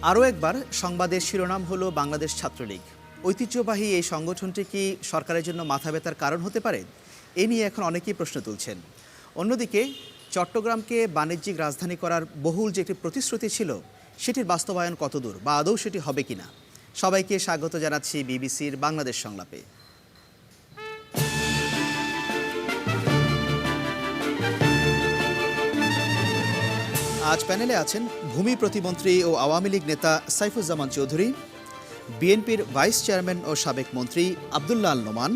আরও একবার সংবাদের শিরোনাম হলো বাংলাদেশ ছাত্রলীগ। ঐতিহ্যবাহী এই সংগঠনটি কি সরকারের জন্য মাথা ব্যথার কারণ হতে পারে? এ নিয়ে এখন অনেকেই প্রশ্ন তুলছেন। অন্যদিকে চট্টগ্রামকে বাণিজ্যিক রাজধানী করার বহুল যে একটি প্রতিশ্রুতি ছিল, সেটির বাস্তবায়ন কতদূর বা আদৌ সেটি হবে কিনা? সবাইকে স্বাগত জানাচ্ছি বিবিসির বাংলাদেশ সংলাপে। আজ প্যানেলে আছেন ভূমি প্রতিমন্ত্রী ও আওয়ামী লীগ নেতা সাইফুজ্জামান চৌধুরী, বিএনপির ভাইস চেয়ারম্যান ও সাবেক মন্ত্রী আব্দুল্লাহ আল নোমান,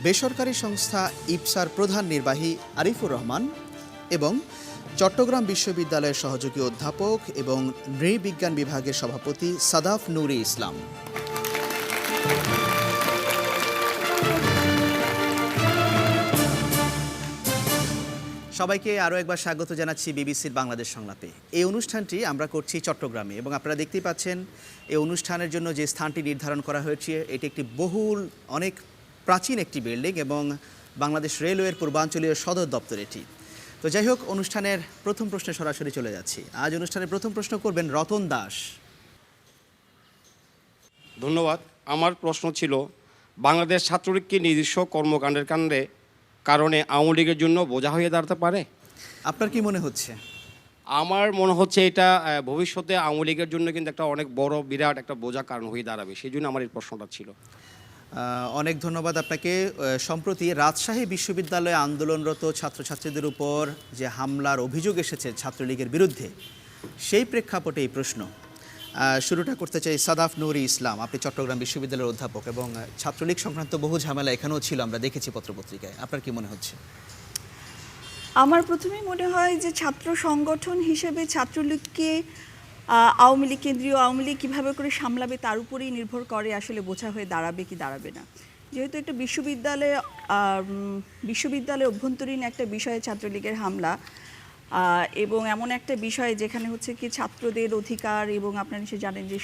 বেসরকারি সংস্থা ইপসার প্রধান নির্বাহী আরিফুর রহমান এবং চট্টগ্রাম বিশ্ববিদ্যালয়ের সহযোগী অধ্যাপক এবং নৃবিজ্ঞান বিভাগের সভাপতি সাদাফ নুরি ইসলাম। সবাইকে আরও একবার স্বাগত জানাচ্ছি বিবিসির বাংলাদেশ সংলাপে। এই অনুষ্ঠানটি আমরা করছি চট্টগ্রামে এবং আপনারা দেখতেই পাচ্ছেন এই অনুষ্ঠানের জন্য যে স্থানটি নির্ধারণ করা হয়েছে এটি একটি বহুল অনেক প্রাচীন একটি বিল্ডিং এবং বাংলাদেশ রেলওয়ের পূর্বাঞ্চলীয় সদর দপ্তর এটি। তো যাই হোক, অনুষ্ঠানের প্রথম প্রশ্নে সরাসরি চলে যাচ্ছি। আজ অনুষ্ঠানের প্রথম প্রশ্ন করবেন রতন দাস। ধন্যবাদ। আমার প্রশ্ন ছিল, বাংলাদেশ ছাত্রলীগকে নিজস্ব কর্মকাণ্ডের কারণে আওয়ামী লীগের জন্য বোঝা হয়ে দাঁড়াতে পারে? আপনার কি মনে হচ্ছে? আমার মনে হচ্ছে এটা ভবিষ্যতে আওয়ামী লীগের জন্য কিন্তু একটা অনেক বড় বিরাট একটা বোঝা কারণ হয়ে দাঁড়াবে। সেই জন্য আমার এই প্রশ্নটা ছিল। অনেক ধন্যবাদ আপনাকে। সম্প্রতি রাজশাহী বিশ্ববিদ্যালয়ে আন্দোলনরত ছাত্রছাত্রীদের উপর যে হামলার অভিযোগ এসেছে ছাত্রলীগের বিরুদ্ধে, সেই প্রেক্ষাপটে এই প্রশ্ন। শুরুটা করতে চাই সাদাফ নুরি ইসলাম। আপনি চট্টগ্রাম বিশ্ববিদ্যালয়ের অধ্যাপক এবং ছাত্রলীগ সংক্রান্ত বহু ঝামেলা এখানেও ছিল, আমরা দেখেছি পত্রপত্রিকায়। আপনার কি মনে হচ্ছে? আমার প্রথমেই মনে হয় যে ছাত্র সংগঠন হিসেবে ছাত্রলীগকে আওয়ামী লীগ, কেন্দ্রীয় আওয়ামী লীগ কীভাবে করে সামলাবে তার উপরেই নির্ভর করে আসলে বোঝা হয়ে দাঁড়াবে কি দাঁড়াবে না। যেহেতু একটা বিশ্ববিদ্যালয়ে অভ্যন্তরীণ একটা বিষয়ে ছাত্রলীগের হামলা এবং এমন একটা বিষয় যেখানে হচ্ছে কি ছাত্রদের অধিকার এবং আপনারা নিশ্চয়ই জানেন যে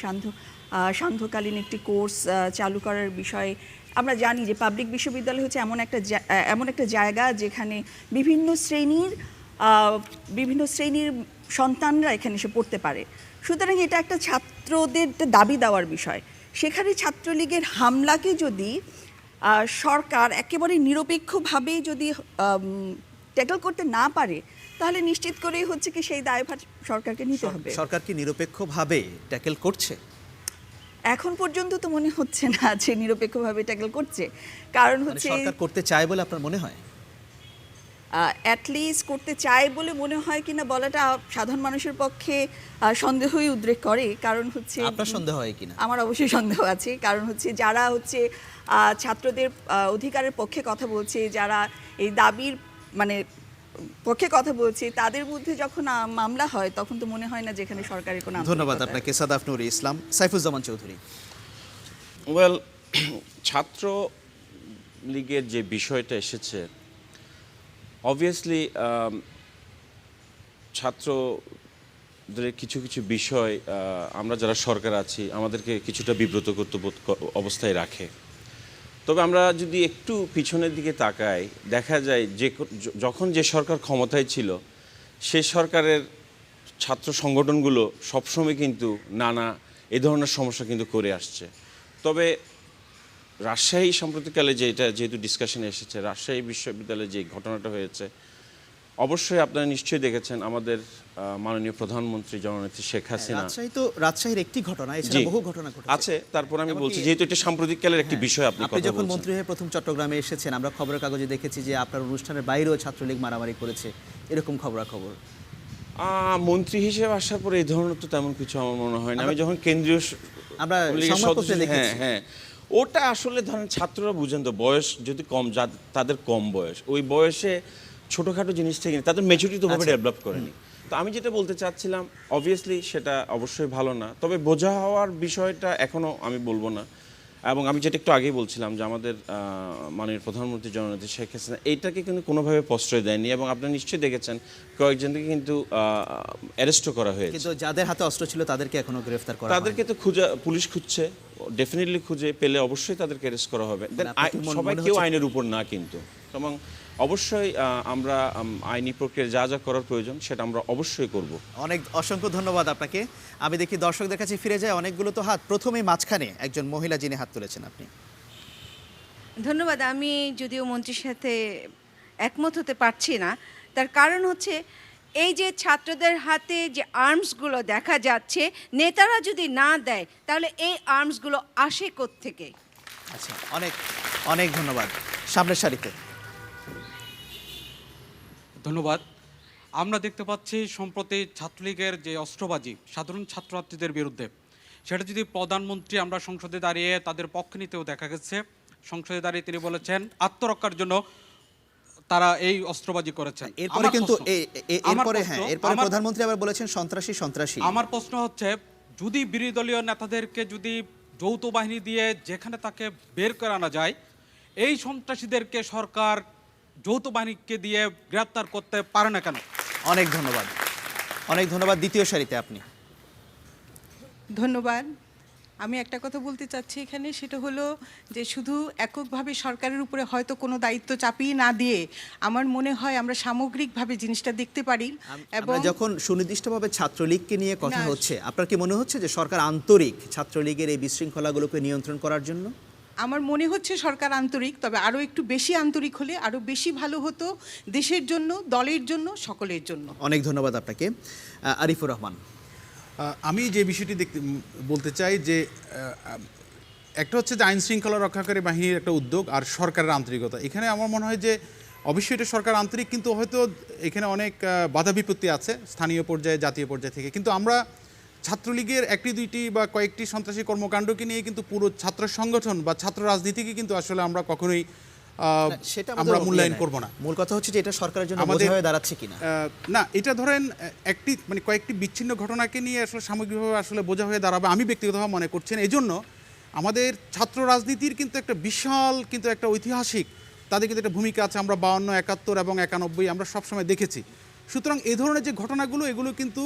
সান্ধ্যকালীন একটি কোর্স চালু করার বিষয়ে আমরা জানি যে পাবলিক বিশ্ববিদ্যালয় হচ্ছে এমন একটা জায়গা যেখানে বিভিন্ন শ্রেণীর সন্তানরা এখানে এসে পড়তে পারে। সুতরাং এটা একটা ছাত্রদের দাবি দেওয়ার বিষয়। সেখানে ছাত্রলীগের হামলাকে যদি সরকার একেবারে নিরপেক্ষভাবে যদি ট্যাকল করতে না পারে, তাহলে নিশ্চিত করেই হচ্ছে কি সেই দায়ভার সরকারকে নিতে হবে। সরকার কি নিরপেক্ষভাবে ট্যাকল করছে? এখন পর্যন্ত তো মনে হচ্ছে না যে নিরপেক্ষভাবে ট্যাকল করছে। কারণ হচ্ছে সরকার করতে চায় বলে আপনার মনে হয়? অ্যাটলিস্ট করতে চায় বলে মনে হয় কিনা বলাটা সাধারণ মানুষের পক্ষে সন্দেহই উদ্রেক করে। কারণ হচ্ছে আপনার সন্দেহ হয় কিনা? আমার অবশ্যই সন্দেহ আছে। কারণ হচ্ছে যারা হচ্ছে ছাত্রদের অধিকারের পক্ষে কথা বলছে, যারা এই দাবির পক্ষে কথা বলছে, তাদের মধ্যে যখন মামলা হয় তখন তো মনে হয় না যেখানে সরকারের কোনো। ধন্যবাদ আপনাকে সাদাফ নুরি ইসলাম। সাইফুজ্জামান চৌধুরী। ওয়েল, ছাত্র লীগের যে বিষয়টা এসেছে, অবভিয়াসলি ছাত্রদের কিছু কিছু বিষয় আমরা যারা সরকার আছি আমাদেরকে কিছুটা বিব্রত অবস্থায় রাখে। তবে আমরা যদি একটু পিছনের দিকে তাকাই, দেখা যায় যে যখন যে সরকার ক্ষমতায় ছিল সেই সরকারের ছাত্র সংগঠনগুলো সবসময় কিন্তু নানা এ ধরনের সমস্যা কিন্তু করে আসছে। তবে রাজশাহী সাম্প্রতিককালে যেহেতু ডিসকাশনে এসেছে, রাজশাহী বিশ্ববিদ্যালয়ে যে ঘটনাটা হয়েছে, অবশ্যই আপনারা নিশ্চয়ই দেখেছেন আমাদের মাননীয় প্রধানমন্ত্রী জননেত্রী শেখ হাসিনা। রাজশাহীর একটি ঘটনা, এছাড়া বহু ঘটনা আছে। তারপর আমি বলছি যেহেতু এটা সাম্প্রতিককালের একটি বিষয়, আপনি যখন মন্ত্রী হয়ে প্রথম চট্টগ্রামে এসেছেন, আমরা খবরের কাগজে দেখেছি যে আপনার অনুষ্ঠানের বাইরেও ছাত্রলীগ মারামারি করেছে, এরকম খবরাখবর। মন্ত্রী হিসেবে আসার পরে এই ধরনের তো তেমন কিছু আমার মনে হয় না। আমি যখন কেন্দ্রীয় হ্যাঁ, ওটা আসলে ধরেন ছাত্ররা বুঝেন তো, বয়স যদি কম, তাদের কম বয়স, ওই বয়সে ছোটোখাটো জিনিস থেকে তাদের ম্যাচুরিটি তোভাবে ডেভেলপ করেনি। তো আমি যেটা বলতে চাচ্ছিলাম, অবভিয়াসলি সেটা অবশ্যই ভালো না, তবে বোঝা হওয়ার বিষয়টা এখনও আমি বলবো না। এবং আমি যেটা একটু আগেই বলছিলাম যে আমাদের মাননীয় প্রধানমন্ত্রী জননেত্রী শেখ হাসিনা এইটাকে কিন্তু কোনোভাবে প্রশ্রয় দেয়নি এবং আপনারা নিশ্চয়ই দেখেছেন কয়েকজনকে কিন্তু অ্যারেস্টও করা হয়েছে। কিন্তু যাদের হাতে অস্ত্র ছিল তাদেরকে এখনো গ্রেফতার করা, তাদেরকে তো পুলিশ খুঁজছে, ডেফিনেটলি খুঁজে পেলে অবশ্যই তাদেরকে অ্যারেস্ট করা হবে। সবাই কেউ আইনের উপর না কিন্তু, এবং অবশ্যই আমরা আইনি প্রক্রিয়া যা যা করার প্রয়োজন সেটা আমরা অবশ্যই করব। অনেক অসংখ্য ধন্যবাদ আপনাকে। আমি দেখি দর্শকদের কাছে ফিরে যায় অনেকগুলো তো হাত। প্রথমেই মাঝখানে একজন মহিলা যিনি হাত তুলেছেন আপনি। ধন্যবাদ। আমি যদিও মন্ত্রীর সাথে একমত হতে পারছি না, তার কারণ হচ্ছে এই যে ছাত্রদের হাতে যে আর্মসগুলো দেখা যাচ্ছে, নেতারা যদি না দেয় তাহলে এই আর্মসগুলো আসে কোত্থেকে? আচ্ছা, অনেক অনেক ধন্যবাদ। সামনের সারিতে। ধন্যবাদ। আমরা দেখতে পাচ্ছি সম্প্রতি ছাত্রলীগের যে অস্ত্রবাজি সাধারণ ছাত্রছাত্রীদের বিরুদ্ধে, সেটা যদি প্রধানমন্ত্রী আমরা সংসদে দাঁড়িয়ে তাদের পক্ষ নিতেও দেখা গেছে। সংসদে দাঁড়িয়ে তিনি বলেছেন আত্মরক্ষার জন্য তারা এই অস্ত্রবাজি করেছেন। এরপরে কিন্তু এরপরে প্রধানমন্ত্রী আবার বলেছেন সন্ত্রাসী সন্ত্রাসী। আমার প্রশ্ন হচ্ছে, যদি বিরোধী দলীয় নেতাদেরকে যদি যৌথ বাহিনী দিয়ে যেখানে তাকে বের করে আনা যায়, এই সন্ত্রাসীদেরকে সরকার যৌথ বাহিনীকে দিয়ে গ্রেপ্তার করতে পারে না কেন? অনেক ধন্যবাদ, অনেক ধন্যবাদ। দ্বিতীয় সারিতে আপনি। ধন্যবাদ। আমি একটা কথা বলতে চাচ্ছি এখানে, সেটা হলো যে শুধু এককভাবে সরকারের উপরে হয়তো কোনো দায়িত্ব চাপিয়ে না দিয়ে আমার মনে হয় আমরা সামগ্রিকভাবে জিনিসটা দেখতে পারি। এবং যখন সুনির্দিষ্টভাবে ছাত্রলীগকে নিয়ে কথা হচ্ছে, আপনার কি মনে হচ্ছে যে সরকার আন্তরিক ছাত্রলীগের এই বিশৃঙ্খলাগুলোকে নিয়ন্ত্রণ করার জন্য? আমার মনে হচ্ছে সরকার আন্তরিক, তবে আরও একটু বেশি আন্তরিক হলে আরও বেশি ভালো হতো দেশের জন্য, দলের জন্য, সকলের জন্য। অনেক ধন্যবাদ আপনাকে। আরিফুর রহমান। আমি যে বিষয়টি বলতে চাই যে একটা হচ্ছে যে আইন শৃঙ্খলা রক্ষাকারী বাহিনীর একটা উদ্যোগ আর সরকারের আন্তরিকতা। এখানে আমার মনে হয় যে অবশ্যই এটা সরকার আন্তরিক, কিন্তু হয়তো এখানে অনেক বাধা বিপত্তি আছে স্থানীয় পর্যায়ে, জাতীয় পর্যায়ে থেকে। কিন্তু আমরা ছাত্রলীগের একটি দুইটি বা কয়েকটি সন্ত্রাসী কর্মকাণ্ডকে নিয়ে কিন্তু পুরো ছাত্র সংগঠন বা ছাত্র রাজনীতিকে কিন্তু আসলে আমরা কখনোই আমরা মূল্যায়ন করব না। মূল কথা হচ্ছে যে এটা সরকারের জন্য বোঝা হয়ে দাঁড়াচ্ছে কিনা। না, এটা ধরেন একটি কয়েকটি বিচ্ছিন্ন ঘটনাকে নিয়ে আসলে সামগ্রিকভাবে আসলে বোঝা হয়ে দাঁড়াবে আমি ব্যক্তিগতভাবে মনে করছেন। এই জন্য আমাদের ছাত্র রাজনীতির কিন্তু একটা বিশাল কিন্তু একটা ঐতিহাসিক তাদের কিন্তু একটা ভূমিকা আছে। আমরা 52, 71 এবং 91 আমরা সবসময় দেখেছি। সুতরাং এই ধরনের যে ঘটনাগুলো, এগুলো কিন্তু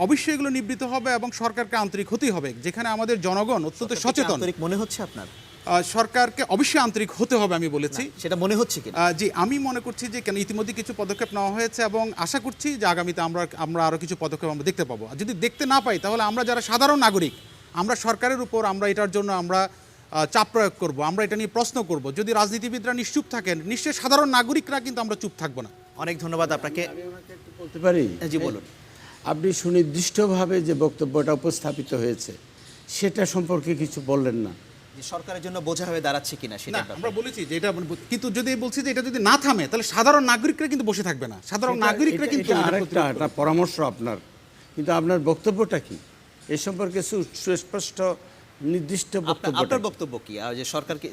অবশ্যই এগুলো নিবৃত্ত হবে এবং সরকারকে আন্তরিক হতেই হবে। যেখানে আমাদের জনগণ অত্যন্ত সচেতন। আন্তরিক মনে হচ্ছে আপনার? সরকারকে অবশ্যই আন্তরিক হতে হবে আমি বলেছি। সেটা মনে হচ্ছে কি? জি, আমি মনে করছি যে কেন ইতিমধ্যে কিছু পদক্ষেপ নেওয়া হয়েছে এবং আশা করছি যে আগামীতে আমরা আরও কিছু পদক্ষেপ আমরা দেখতে পাবো। আর যদি দেখতে না পাই তাহলে আমরা যারা সাধারণ নাগরিক, আমরা সরকারের উপর আমরা এটার জন্য আমরা চাপ প্রয়োগ করব, আমরা এটা নিয়ে প্রশ্ন করব। যদি রাজনীতিবিদরা নিশ্চুপ থাকেন, নিশ্চয়ই সাধারণ নাগরিকরা কিন্তু আমরা চুপ থাকবো না। অনেক ধন্যবাদ আপনাকে। বলতে পারি? জি বলুন। আপনি সুনির্দিষ্টভাবে যে বক্তব্যটা উপস্থাপিত হয়েছে সেটা সম্পর্কে কিছু বললেন না। সরকারের জন্য বোঝা হয়ে দাঁড়াচ্ছে কিনা সেটা আমরা বলেছি যে এটা, কিন্তু যদি বলছি যে এটা যদি না থামে তাহলে সাধারণ নাগরিকরা কিন্তু বসে থাকবে না। সাধারণ নাগরিকরা কিন্তু আরেকটা পরামর্শ আপনার, কিন্তু আপনার বক্তব্যটা কি এ সম্পর্কে সুস্পষ্ট নির্দিষ্ট বক্তব্য? আপনার বক্তব্য কি যে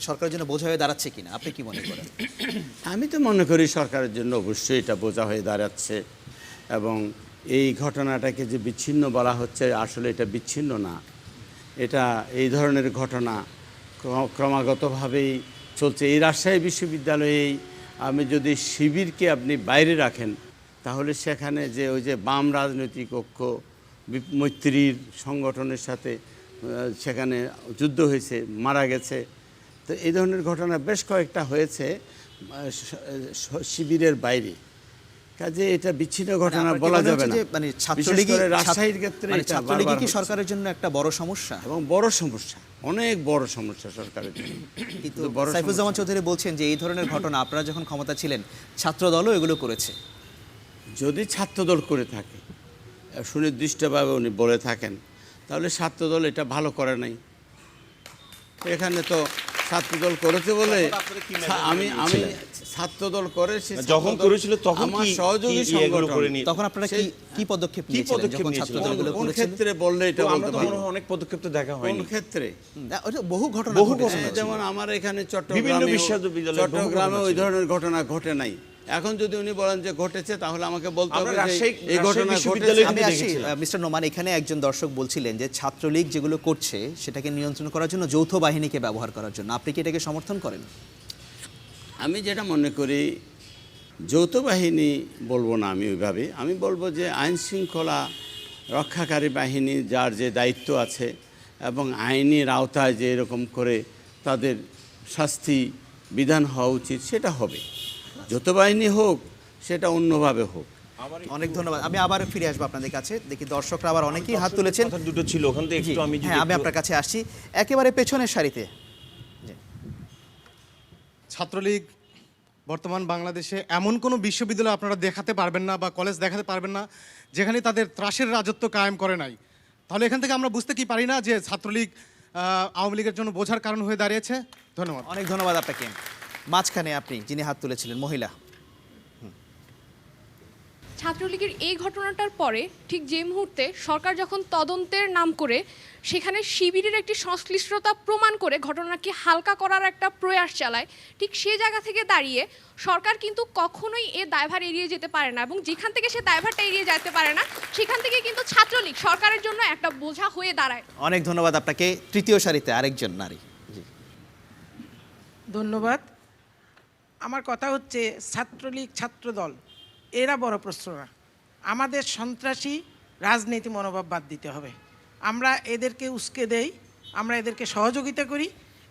সরকারের জন্য বোঝা হয়ে দাঁড়াচ্ছে কিনা আপনি কি মনে করেন? আমি তো মনে করি সরকারের জন্য অবশ্যই এটা বোঝা হয়ে দাঁড়াচ্ছে, এবং এই ঘটনাটাকে যে বিচ্ছিন্ন বলা হচ্ছে আসলে এটা বিচ্ছিন্ন না। এটা এই ধরনের ঘটনা ক্রমাগতভাবেই চলছে। এই রাজশাহী বিশ্ববিদ্যালয়ে আমি যদি শিবিরকে আপনি বাইরে রাখেন তাহলে সেখানে যে ওই যে বাম রাজনৈতিক ঐক্য মৈত্রীর সংগঠনের সাথে সেখানে যুদ্ধ হয়েছে, মারা গেছে। তো এই ধরনের ঘটনা বেশ কয়েকটা হয়েছে শিবিরের বাইরে। কাজে এটা বিচ্ছিন্ন ঘটনা বলা যাবে না। মানে ছাত্রলীগই রাজশাহীর ক্ষেত্রে ছাত্রলীগই কি সরকারের জন্য একটা বড় সমস্যা? এবং বড় সমস্যা, অনেক বড় সমস্যা সরকারের জন্য। কিন্তু সাইফুজ্জামান চৌধুরী বলছেন যে এই ধরনের ঘটনা আপনারা যখন ক্ষমতা ছিলেন ছাত্রদলও এগুলো করেছে। যদি ছাত্রদল করে থাকে, সুনির্দিষ্টভাবে উনি বলে থাকেন, তাহলে ছাত্রদল এটা ভালো করে নাই। এখানে তো ছাত্রদল করেছে বলে আমি ছাত্রদল করে যখন করেছিল তখন আমার সহযোগী সংগঠন, তখন আপনারা কি পদক্ষেপ নিয়েছিলেন যখন ছাত্রদলগুলো কোন করেছিল? ক্ষেত্রে বললে এটা বলতে পারবো। অনেক পদক্ষেপ তো দেখা হয়নি। কোন ক্ষেত্রে? বহু ঘটনা যেমন আমার এখানে চট্টগ্রামে ওই ধরনের ঘটনা ঘটে নাই। এখন যদি উনি বলেন যে ঘটেছে তাহলে আমাকে বলতে হবে এই ঘটনা ঘটেছে। আমি আসি মিস্টার নোমান, এখানে একজন দর্শক বলছিলেন যে ছাত্রলীগ যেগুলো করছে সেটাকে নিয়ন্ত্রণ করার জন্য যৌথ বাহিনীকে ব্যবহার করার জন্য, আপনি কি এটাকে সমর্থন করেন? আমি যেটা মনে করি, যৌথ বাহিনী বলবো না আমি ওইভাবে, আমি বলবো যে আইন শৃঙ্খলা রক্ষাকারী বাহিনী যার যে দায়িত্ব আছে এবং আইনের আওতায় যে এরকম করে তাদের শাস্তি বিধান হওয়া উচিত সেটা হবে। যৌথ বাহিনী হোক, সেটা অন্যভাবে হোক। অনেক ধন্যবাদ। আমি আবার ফিরে আসবো আপনাদের কাছে। দেখি দর্শকরা আবার অনেকেই হাত তুলেছেন। কথা দুটো ছিল ওখান থেকে একটু আমি যদি হ্যাঁ, আমি একটু- আপনার কাছে আসছি একেবারে পেছনের সারিতে। ছাত্রলীগ বর্তমান বাংলাদেশে এমন কোনো বিশ্ববিদ্যালয় আপনারা দেখাতে পারবেন না বা কলেজ দেখাতে পারবেন না যেখানে তাদের ত্রাসের রাজত্ব কায়েম করে নাই। তাহলে এখান থেকে আমরা বুঝতে কি পারি না যে ছাত্রলীগ আওয়ামী লীগের জন্য বোঝার কারণ হয়ে দাঁড়িয়েছে? ধন্যবাদ। অনেক ধন্যবাদ আপনাকে। মাঝখানে আপনি যিনি হাত তুলেছিলেন, মহিলা। ছাত্রলীগের এই ঘটনাটার পরে ঠিক যে মুহূর্তে সরকার যখন তদন্তের নাম করে সেখানে শিবিরের একটি সংশ্লিষ্টতা প্রমাণ করে ঘটনাকে হালকা করার একটা প্রয়াস চালায়, ঠিক সে জায়গা থেকে দাঁড়িয়ে সরকার কিন্তু কখনোই এ দায়ভার এড়িয়ে যেতে পারে না, এবং যেখান থেকে সে দায়ভারটা এড়িয়ে যেতে পারে না সেখান থেকে কিন্তু ছাত্রলীগ সরকারের জন্য একটা বোঝা হয়ে দাঁড়ায়। অনেক ধন্যবাদ আপনাকে। তৃতীয় সারিতে আরেকজন নারী। জি। ধন্যবাদ। আমার কথা হচ্ছে ছাত্রলীগ ছাত্রদল এরা বড় প্রশ্ন না, আমাদের সন্ত্রাসী রাজনীতি মনোভাব বাদ দিতে হবে। আমরা এদেরকে উস্কে দেই, আমরা এদেরকে সহযোগিতা করি,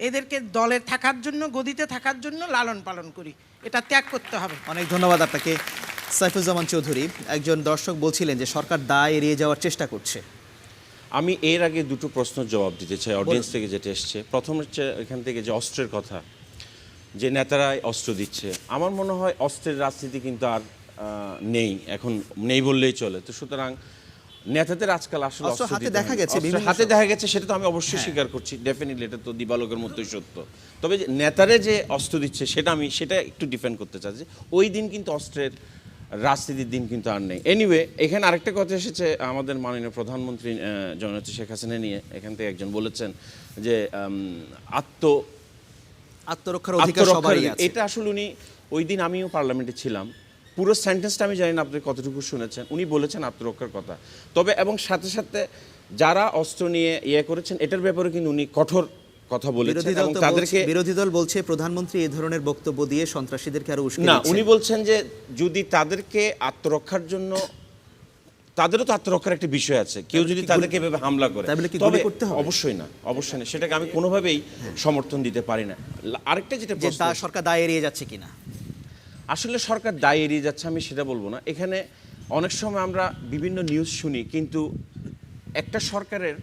এদেরকে দলে থাকার জন্য, গদিতে থাকার জন্য লালন পালন করি, এটা ত্যাগ করতে হবে। অনেক ধন্যবাদ আপনাকে। সাইফুজ্জামান চৌধুরী, একজন দর্শক বলছিলেন যে সরকার দায় এড়িয়ে যাওয়ার চেষ্টা করছে। আমি এর আগে দুটো প্রশ্নের জবাব দিতে চাই অডিয়েন্স থেকে যেটা এসছে। প্রথম হচ্ছে এখান থেকে যে অস্ত্রের কথা, যে নেতারাই অস্ত্র দিচ্ছে। আমার মনে হয় অস্ত্রের রাজনীতি কিন্তু আর নেই, এখন নেই বললেই চলে। তো সুতরাং নেতাদের আজকাল আসলে অস্ত্র অস্ত্র হাতে দিতে দেখা হয়। গেছে, অস্ত্র বিভিন্ন হাতে দেখা গেছে, সেটা তো আমি অবশ্যই স্বীকার করছি, ডেফিনেটলি এটা তো দিবালোকের মতোই সত্য। তবে যে নেতারে যে অস্ত্র দিচ্ছে সেটা একটু ডিফেন্ড করতে চাচ্ছি। ওই দিন কিন্তু অস্ত্রের রাজনীতির দিন কিন্তু আর নেই। এনিওয়ে, এখানে আরেকটা কথা এসেছে আমাদের মাননীয় প্রধানমন্ত্রী জননেত্রী শেখ হাসিনা নিয়ে। এখান থেকে একজন বলেছেন যে আত্মরক্ষার অধিকার সবারই আছে। এটা আসলে উনি, ওই দিন আমিও পার্লামেন্টে ছিলাম, পুরো সেন্টেন্সটা আমি জানি না আপনি কতটুকু শুনেছেন, উনি বলেছেন আত্মরক্ষার কথা। তবে এবং সাথে সাথে যারা অস্ত্র নিয়ে করেছেন এটার ব্যাপারে কিন্তু উনি কঠোর কথা বলেছেন এবং তাদেরকে, বিরোধী দল বলছে প্রধানমন্ত্রী এই ধরনের বক্তব্য দিয়ে সন্ত্রাসীদেরকে আরো উস্কে না, দিচ্ছেন। উনি বলছেন যে যদি তাদেরকে আত্মরক্ষার জন্য, তাদেরও তো আত্মরক্ষার একটা বিষয় আছে, কেউ যদি তাদেরকে এভাবে হামলা করে তবে অবশ্যই না, অবশ্যই না, সেটাকে আমি কোনোভাবেই সমর্থন দিতে পারি না। আরেকটা যেটা প্রশ্ন, সরকার দায় এড়িয়ে যাচ্ছে কিনা, আসলে সরকার দায় এড়িয়ে যাচ্ছে আমি সেটা বলবো না। এখানে অনেক সময় আমরা বিভিন্ন নিউজ শুনি, কিন্তু একটা সরকারের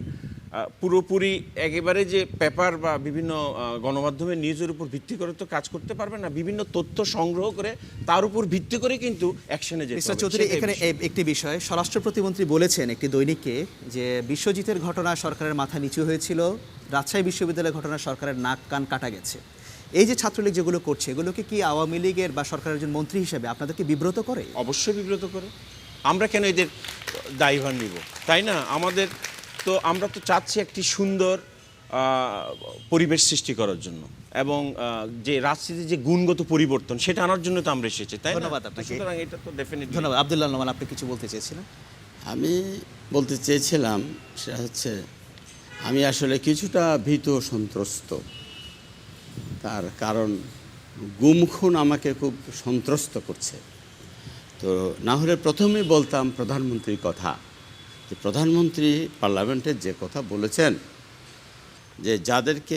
পুরোপুরি একেবারে যে পেপার বা বিভিন্ন গণমাধ্যমের নিউজের উপর ভিত্তি করে তো কাজ করতে পারবে না, বিভিন্ন তথ্য সংগ্রহ করে তার উপর ভিত্তি করে কিন্তু অ্যাকশনে যেতে হবে। মিস্টার চৌধুরী, এখানে একটি বিষয়, স্বরাষ্ট্র প্রতিমন্ত্রী বলেছেন একটি দৈনিককে যে বিশ্বজিতের ঘটনা সরকারের মাথা নিচু হয়েছিল, রাজশাহী বিশ্ববিদ্যালয়ের ঘটনা সরকারের নাক কান কাটা গেছে। এই যে ছাত্রলীগ যেগুলো করছে, এগুলোকে কি আওয়ামী লীগের বা সরকারের একজন মন্ত্রী হিসেবে আপনাদেরকে বিব্রত করে? অবশ্যই বিব্রত করে। আমরা কেন এদের দায়ভার নিব, তাই না? আমরা তো চাচ্ছি একটি সুন্দর পরিবেশ সৃষ্টি করার জন্য এবং যে রাজনীতির যে গুণগত পরিবর্তন সেটা আনার জন্য তো আমরা এসেছি, তাই না? ধন্যবাদ আপনাকে। সুতরাং এটা তো ডেফিনেটলি। ধন্যবাদ। আব্দুল্লাহ নোমান, আপনি কিছু বলতে চেয়েছিলেন? আমি বলতে চেয়েছিলাম সেটা হচ্ছে, আমি আসলে কিছুটা ভীত সন্ত্রস্ত। তার কারণ গুম খুন আমাকে খুব সন্ত্রস্ত করছে। তো না হলে প্রথমেই বলতাম প্রধানমন্ত্রীর কথা, যে প্রধানমন্ত্রী পার্লামেন্টের যে কথা বলেছেন, যে যাদেরকে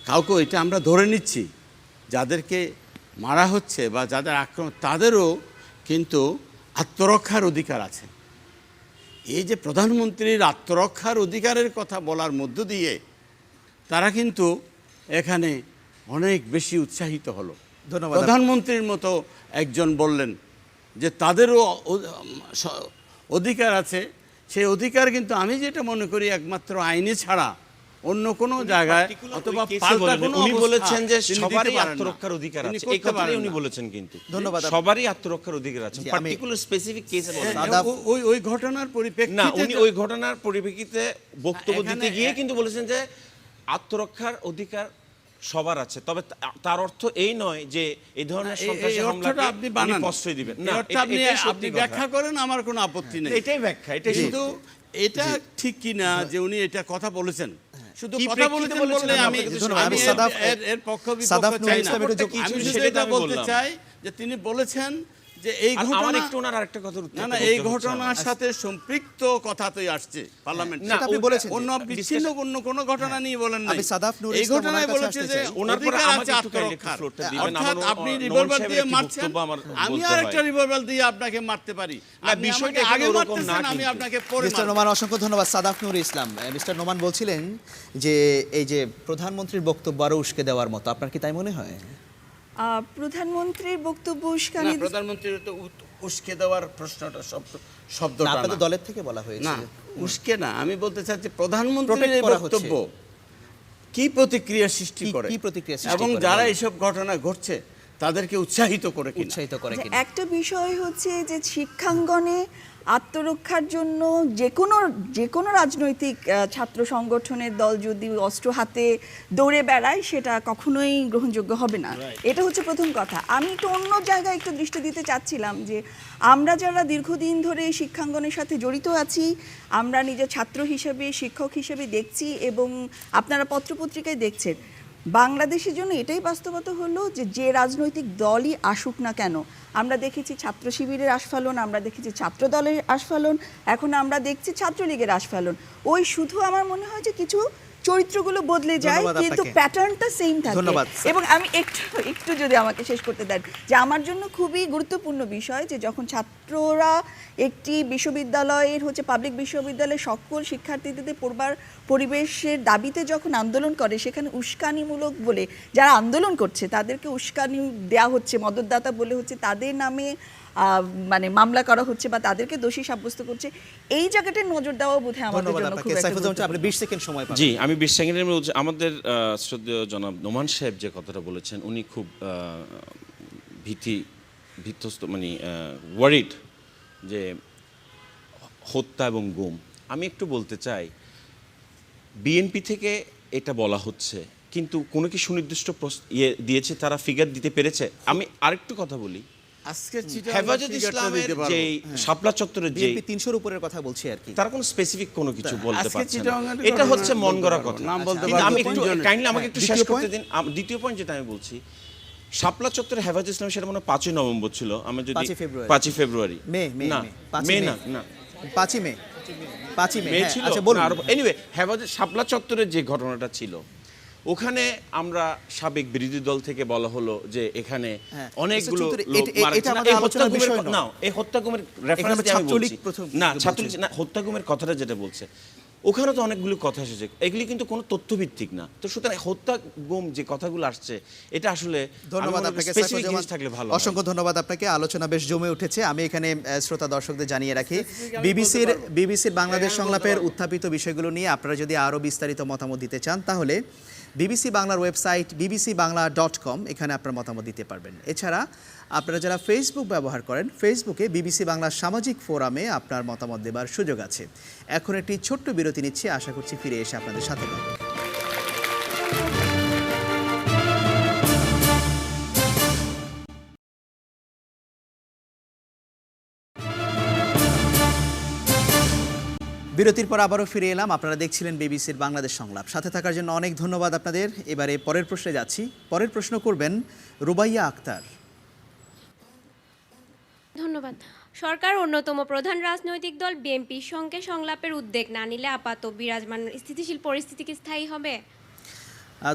কাউকে, এটা আমরা ধরে নিচ্ছি, যাদেরকে মারা হচ্ছে বা যাদের আক্রমণ, তাদেরও কিন্তু আত্মরক্ষার অধিকার আছে। এই যে প্রধানমন্ত্রীর আত্মরক্ষার অধিকারের কথা বলার মধ্য দিয়ে তারা কিন্তু এখানে অনেক বেশি উৎসাহিত হলো। ধন্যবাদ। প্রধানমন্ত্রীর মতো একজন বললেন যে তাদেরও অধিকার আছে। সেই অধিকার কিন্তু আমি যেটা মনে করি একমাত্র আইনে ছাড়া অন্য কোনো জায়গায় অথবা পাল্টা কোনো উনি অবস্থা বলেছেন যে তিনি দিতে সবারই পারেন না। আত্মরক্ষার অধিকার তিনি আছে, করতে এই কথাটাই পারেন উনি না। বলেছেন। কিন্তু ধন্যবাদ। সবারই আত্মরক্ষার অধিকার আছে, পার্টিকুলার স্পেসিফিক কেসে বলেন না। ওই ঘটনার পরিপ্রেক্ষিতে, না, উনি ওই ঘটনার পরিপ্রেক্ষিতে বক্তব্য দিতে গিয়ে কিন্তু বলেছেন যে আত্মরক্ষার অধিকার সবার আছে, তবে তার অর্থ এই নয় যে এই ধরনের সন্ত্রাসী হামলাকে আপনি বানান, প্রশ্রয় দিবেন না। আপনি ব্যাখ্যা করেন, আমার কোনো আপত্তি নেই। এটাই ব্যাখ্যা, এটাই। কিন্তু এটা ঠিক কি না যে উনি এটা কথা বলেছেন, শুধু কি কথা প্রেক্ষিতে বলেছেন বলে আমি সাদাফ এর পক্ষ সাদাফ বিপক্ষ চাই না। নুরুল ইসলাম আমি সেটাই শুধু এটা আমি বলতে বললাম। চাই যে তিনি বলেছেন যে এই আর আমার ঘটনা একটু ওনার আরেকটা কথার উত্তর না না বলতে এই হচ্ছে ঘটনার আমার। সাথে সম্পৃক্ত কথাতেই আসছে পার্লামেন্ট সেটা আপনি বলেছেন যে, অন্য বিচ্ছিন্ন অন্য কোনো ঘটনা নিয়ে বলেন না আমি সাদাফ নুর এই ইসলাম ঘটনায় ওনার কাছে বলেছে আসতে যে চাই। ওনার পরে অধিকার আমাকে আছে একটু কাইন্ডলি আত্মরক্ষার। ফ্লোরটা দিবেন। আমার অর্থাৎ আপনি নোমান রিভলভার সাহেবের দিয়ে একটি মারছেন বক্তব্য আমার আমি বলতে আরেকটা হয়। রিভলভার দিয়ে আপনাকে মারতে পারি না, আপনি বিষয়টা আমাকে এখানে আগে ওরকম মারতেছেন না আমি কিন্তু। আপনাকে পরে মিস্টার মারব। নোমান অসংখ্য ধন্যবাদ। সাদাফ নুর ইসলাম, মিস্টার নোমান বলছিলেন যে এই যে প্রধানমন্ত্রীর বক্তব্য আরো উস্কে দেওয়ার মতো, আপনার কি তাই মনে হয়? প্রধানমন্ত্রীর বক্তব্য না উস্কানি প্রধানমন্ত্রীর তো উস্কে দেওয়ার প্রশ্নটা না, শব্দটা আপনাদের না। দলের থেকে বলা হয়েছে। না উস্কে না আমি বলতে চাচ্ছি প্রধানমন্ত্রীর Protect এই করা বক্তব্য হচ্ছে। কি প্রতিক্রিয়া সৃষ্টি কি- করে কি প্রতিক্রিয়া সৃষ্টি এবং করে যারা বলেন? এইসব ঘটনা ঘটছে তাদেরকে উৎসাহিত করে কিনা উৎসাহিত করে যে কিনা? একটা বিষয় হচ্ছে যে শিক্ষাঙ্গনে আত্মরক্ষার জন্য যে কোনো রাজনৈতিক ছাত্র সংগঠনের দল যদি অস্ত্র হাতে দৌড়ে বেড়ায় সেটা কখনোই গ্রহণযোগ্য হবে না। এটা হচ্ছে প্রথম কথা। আমি একটু অন্য জায়গায় একটু দৃষ্টি দিতে চাচ্ছিলাম যে আমরা যারা দীর্ঘদিন ধরে শিক্ষাঙ্গনের সাথে জড়িত আছি, আমরা নিজের ছাত্র হিসেবে শিক্ষক হিসেবে দেখছি এবং আপনারা পত্রপত্রিকায় দেখছেন, বাংলাদেশের জন্য এটাই বাস্তবতা হলো যে যে রাজনৈতিক দলই আসুক না কেন, আমরা দেখেছি ছাত্র শিবিরের আস্ফালন, আমরা দেখেছি ছাত্র দলের আস্ফালন, এখন আমরা দেখছি ছাত্রলীগের আস্ফালন। ওই শুধু আমার মনে হয় যে কিছু চরিত্রগুলো বদলে যায় ধন্যবাদ কিন্তু আপনাকে। প্যাটার্নটা সেম থাকে। ধন্যবাদ। এবং আমি একটু যদি আমাকে শেষ করতে দেন, যে আমার জন্য খুবই গুরুত্বপূর্ণ বিষয় যে যখন ছাত্ররা একটি বিশ্ববিদ্যালয়ের পাবলিক বিশ্ববিদ্যালয়ের সকল শিক্ষার্থীদের পড়বার পরিবেশের দাবিতে যখন আন্দোলন করে, সেখানে উস্কানিমূলক বলে যারা আন্দোলন করছে তাদেরকে উস্কানি দেওয়া হচ্ছে, মদতদাতা বলে হচ্ছে, তাদের নামে মানে মামলা করা হচ্ছে বা তাদেরকে দোষী সাব্যস্ত করছে, এই জায়গাটায় নজর দেওয়া বোধহয় আমাদের ধন্যবাদ জন্য আপনাকে। খুব একটা সাইফুজ্জামান, আপনি গুরুত্বপূর্ণ। 20 সেকেন্ড সময় পাবেন। জি, আমি 20 সেকেন্ডের মধ্যে বলছি, আমাদের শ্রদ্ধেয় জনাব নোমান সাহেব যে কথাটা বলেছেন উনি খুব ভীতস্ত মানে ওয়ারিড যে হত্যা এবং গুম। আমি একটু বলতে চাই বিএনপি থেকে এটা বলা হচ্ছে কিন্তু কোনো কি সুনির্দিষ্ট দিয়েছে, তারা ফিগার দিতে পেরেছে? আমি আরেকটু কথা বলি, আজকে হেফাজত ইসলামের যে শাপলা চত্বরের যে বিএনপি 300-র উপরের কথা বলছি আর কি। তারা কোনো স্পেসিফিক কোনো কিছু বলতে আজকে পারছে না। চিটাগাংয়ের এটা ঘটনা হচ্ছে মন গড়া বলতে কথা। পারবো, নাম বলতে কিন্তু পারবো আমি একটু তিনজনের। কাইন্ডলি আমাকে একটু শেষ দ্বিতীয় করতে point? দিন। দ্বিতীয় পয়েন্ট যেটা আমি বলছি, শাপলা চত্বরে হেফাজত ইসলাম সেটা মনে হয় 5ই নভেম্বর ছিল, আমি যদি 5ই ফেব্রুয়ারি। 5ই ফেব্রুয়ারি মে না পাঁচই মে মে। না না 5ই মে। 5ই মে, মে হ্যাঁ, ছিল। আচ্ছা বলুন। এনিওয়ে হেফাজত শাপলা চত্বরের যে ঘটনাটা ছিল ওখানে আমরা সাবেক বিরোধী দল থেকে বলা হলো যে এখানে হ্যাঁ, অনেকগুলো চৌধুরী, লোক মারা এটা গেছে। আমাদের এই আলোচনার হত্যাগুমের বিষয় না, এই হত্যাগুমের রেফারেন্স আমরা দিয়ে আমি ছাত্রলীগ বলছি। প্রথম না বলছি। ছাত্রলীগ না, হত্যাগুমের কথাটা যেটা বলছে ওখানে তো অনেকগুলো কথা এসেছে, এগুলি কিন্তু কোনো তথ্যভিত্তিক না। তো সুতরাং হত্যা গুম যে কথাগুলো আসছে এটা আসলে ধন্যবাদ আপনাকে স্পেসিফিক সাইফুজ্জামান। জিনিস থাকলে ভালো। অসংখ্য ধন্যবাদ আপনাকে। আলোচনা বেশ জমে উঠেছে। আমি এখানে শ্রোতা দর্শকদের জানিয়ে রাখি, বিবিসির বাংলাদেশ সংলাপের উত্থাপিত বিষয়গুলো নিয়ে আপনারা যদি আরও বিস্তারিত মতামত দিতে চান তাহলে বিবিসি বাংলার ওয়েবসাইট bbcbangla.com, এখানে আপনার মতামত দিতে পারবেন। এছাড়া আপনারা যারা ফেসবুক ব্যবহার করেন, ফেসবুকে বিবিসি বাংলার সামাজিক ফোরামে আপনার মতামত দেবার সুযোগ আছে। এখন একটি ছোট্ট বিরতি নিচ্ছি, আশা করছি ফিরে এসে আপনাদের সাথে পাবো। বিরতির পর আবারও ফিরে এলাম। আপনারা দেখছিলেন বিবিসির বাংলাদেশ সংলাপ। সাথে থাকার জন্য অনেক ধন্যবাদ আপনাদের। এবারে পরের প্রশ্নে যাচ্ছি। পরের প্রশ্ন করবেন রুবাইয়া আক্তার। ধন্যবাদ। সরকার অন্যতম প্রধান রাজনৈতিক দল বিএনপির সঙ্গে সংলাপের উদ্যোগ না নিলে আপাতত বিরাজমান স্থিতিশীল পরিস্থিতি কি স্থায়ী হবে?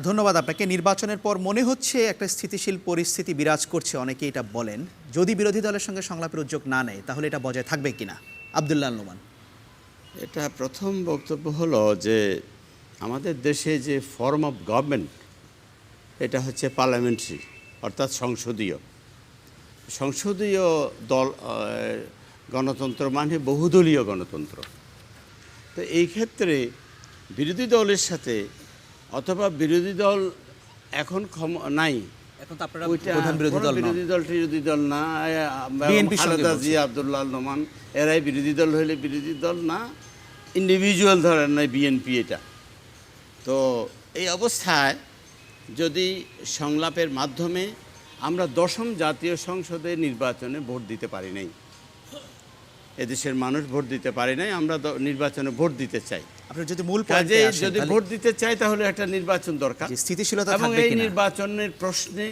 ধন্যবাদ আপনাকে। নির্বাচনের পর মনে হচ্ছে একটা স্থিতিশীল পরিস্থিতি বিরাজ করছে, অনেকে এটা বলেন। যদি বিরোধী দলের সঙ্গে সংলাপের উদ্যোগ না নেয় তাহলে এটা বজায় থাকবে কিনা? আব্দুল্লাহ নোমান। এটা প্রথম বক্তব্য হলো যে আমাদের দেশে যে ফর্ম অফ গভর্নমেন্ট এটা হচ্ছে পার্লামেন্টারি, অর্থাৎ সংসদীয় দল গণতন্ত্র মানে বহুদলীয় গণতন্ত্র। তো এই ক্ষেত্রে বিরোধী দলের সাথে অথবা বিরোধী দল এখন নাই, এখন তো আপনারা ওইটা প্রধান বিরোধী কোনো দল নন। বিরোধী দল না, বিএনপির সঙ্গে খালেদা বলছি। জিয়া, আব্দুল্লাহ নোমান এরাই বিরোধী দল হইলে বিরোধী দল না, ইন্ডিভিজুয়াল ধরেন নাই বিএনপি এটা। তো এই অবস্থায় যদি সংলাপের মাধ্যমে আমরা 10ম জাতীয় সংসদে নির্বাচনে ভোট দিতে পারি নাই, এদেশের মানুষ ভোট দিতে পারি নাই, আমরা নির্বাচনে ভোট দিতে চাই। আপনি যদি মূল কাজে পয়েন্টে আসেন যদি তাহলে ভোট দিতে চাই তাহলে একটা নির্বাচন দরকার, যে স্থিতিশীলতা এবং থাকবে এই কিনা? নির্বাচনের প্রশ্নে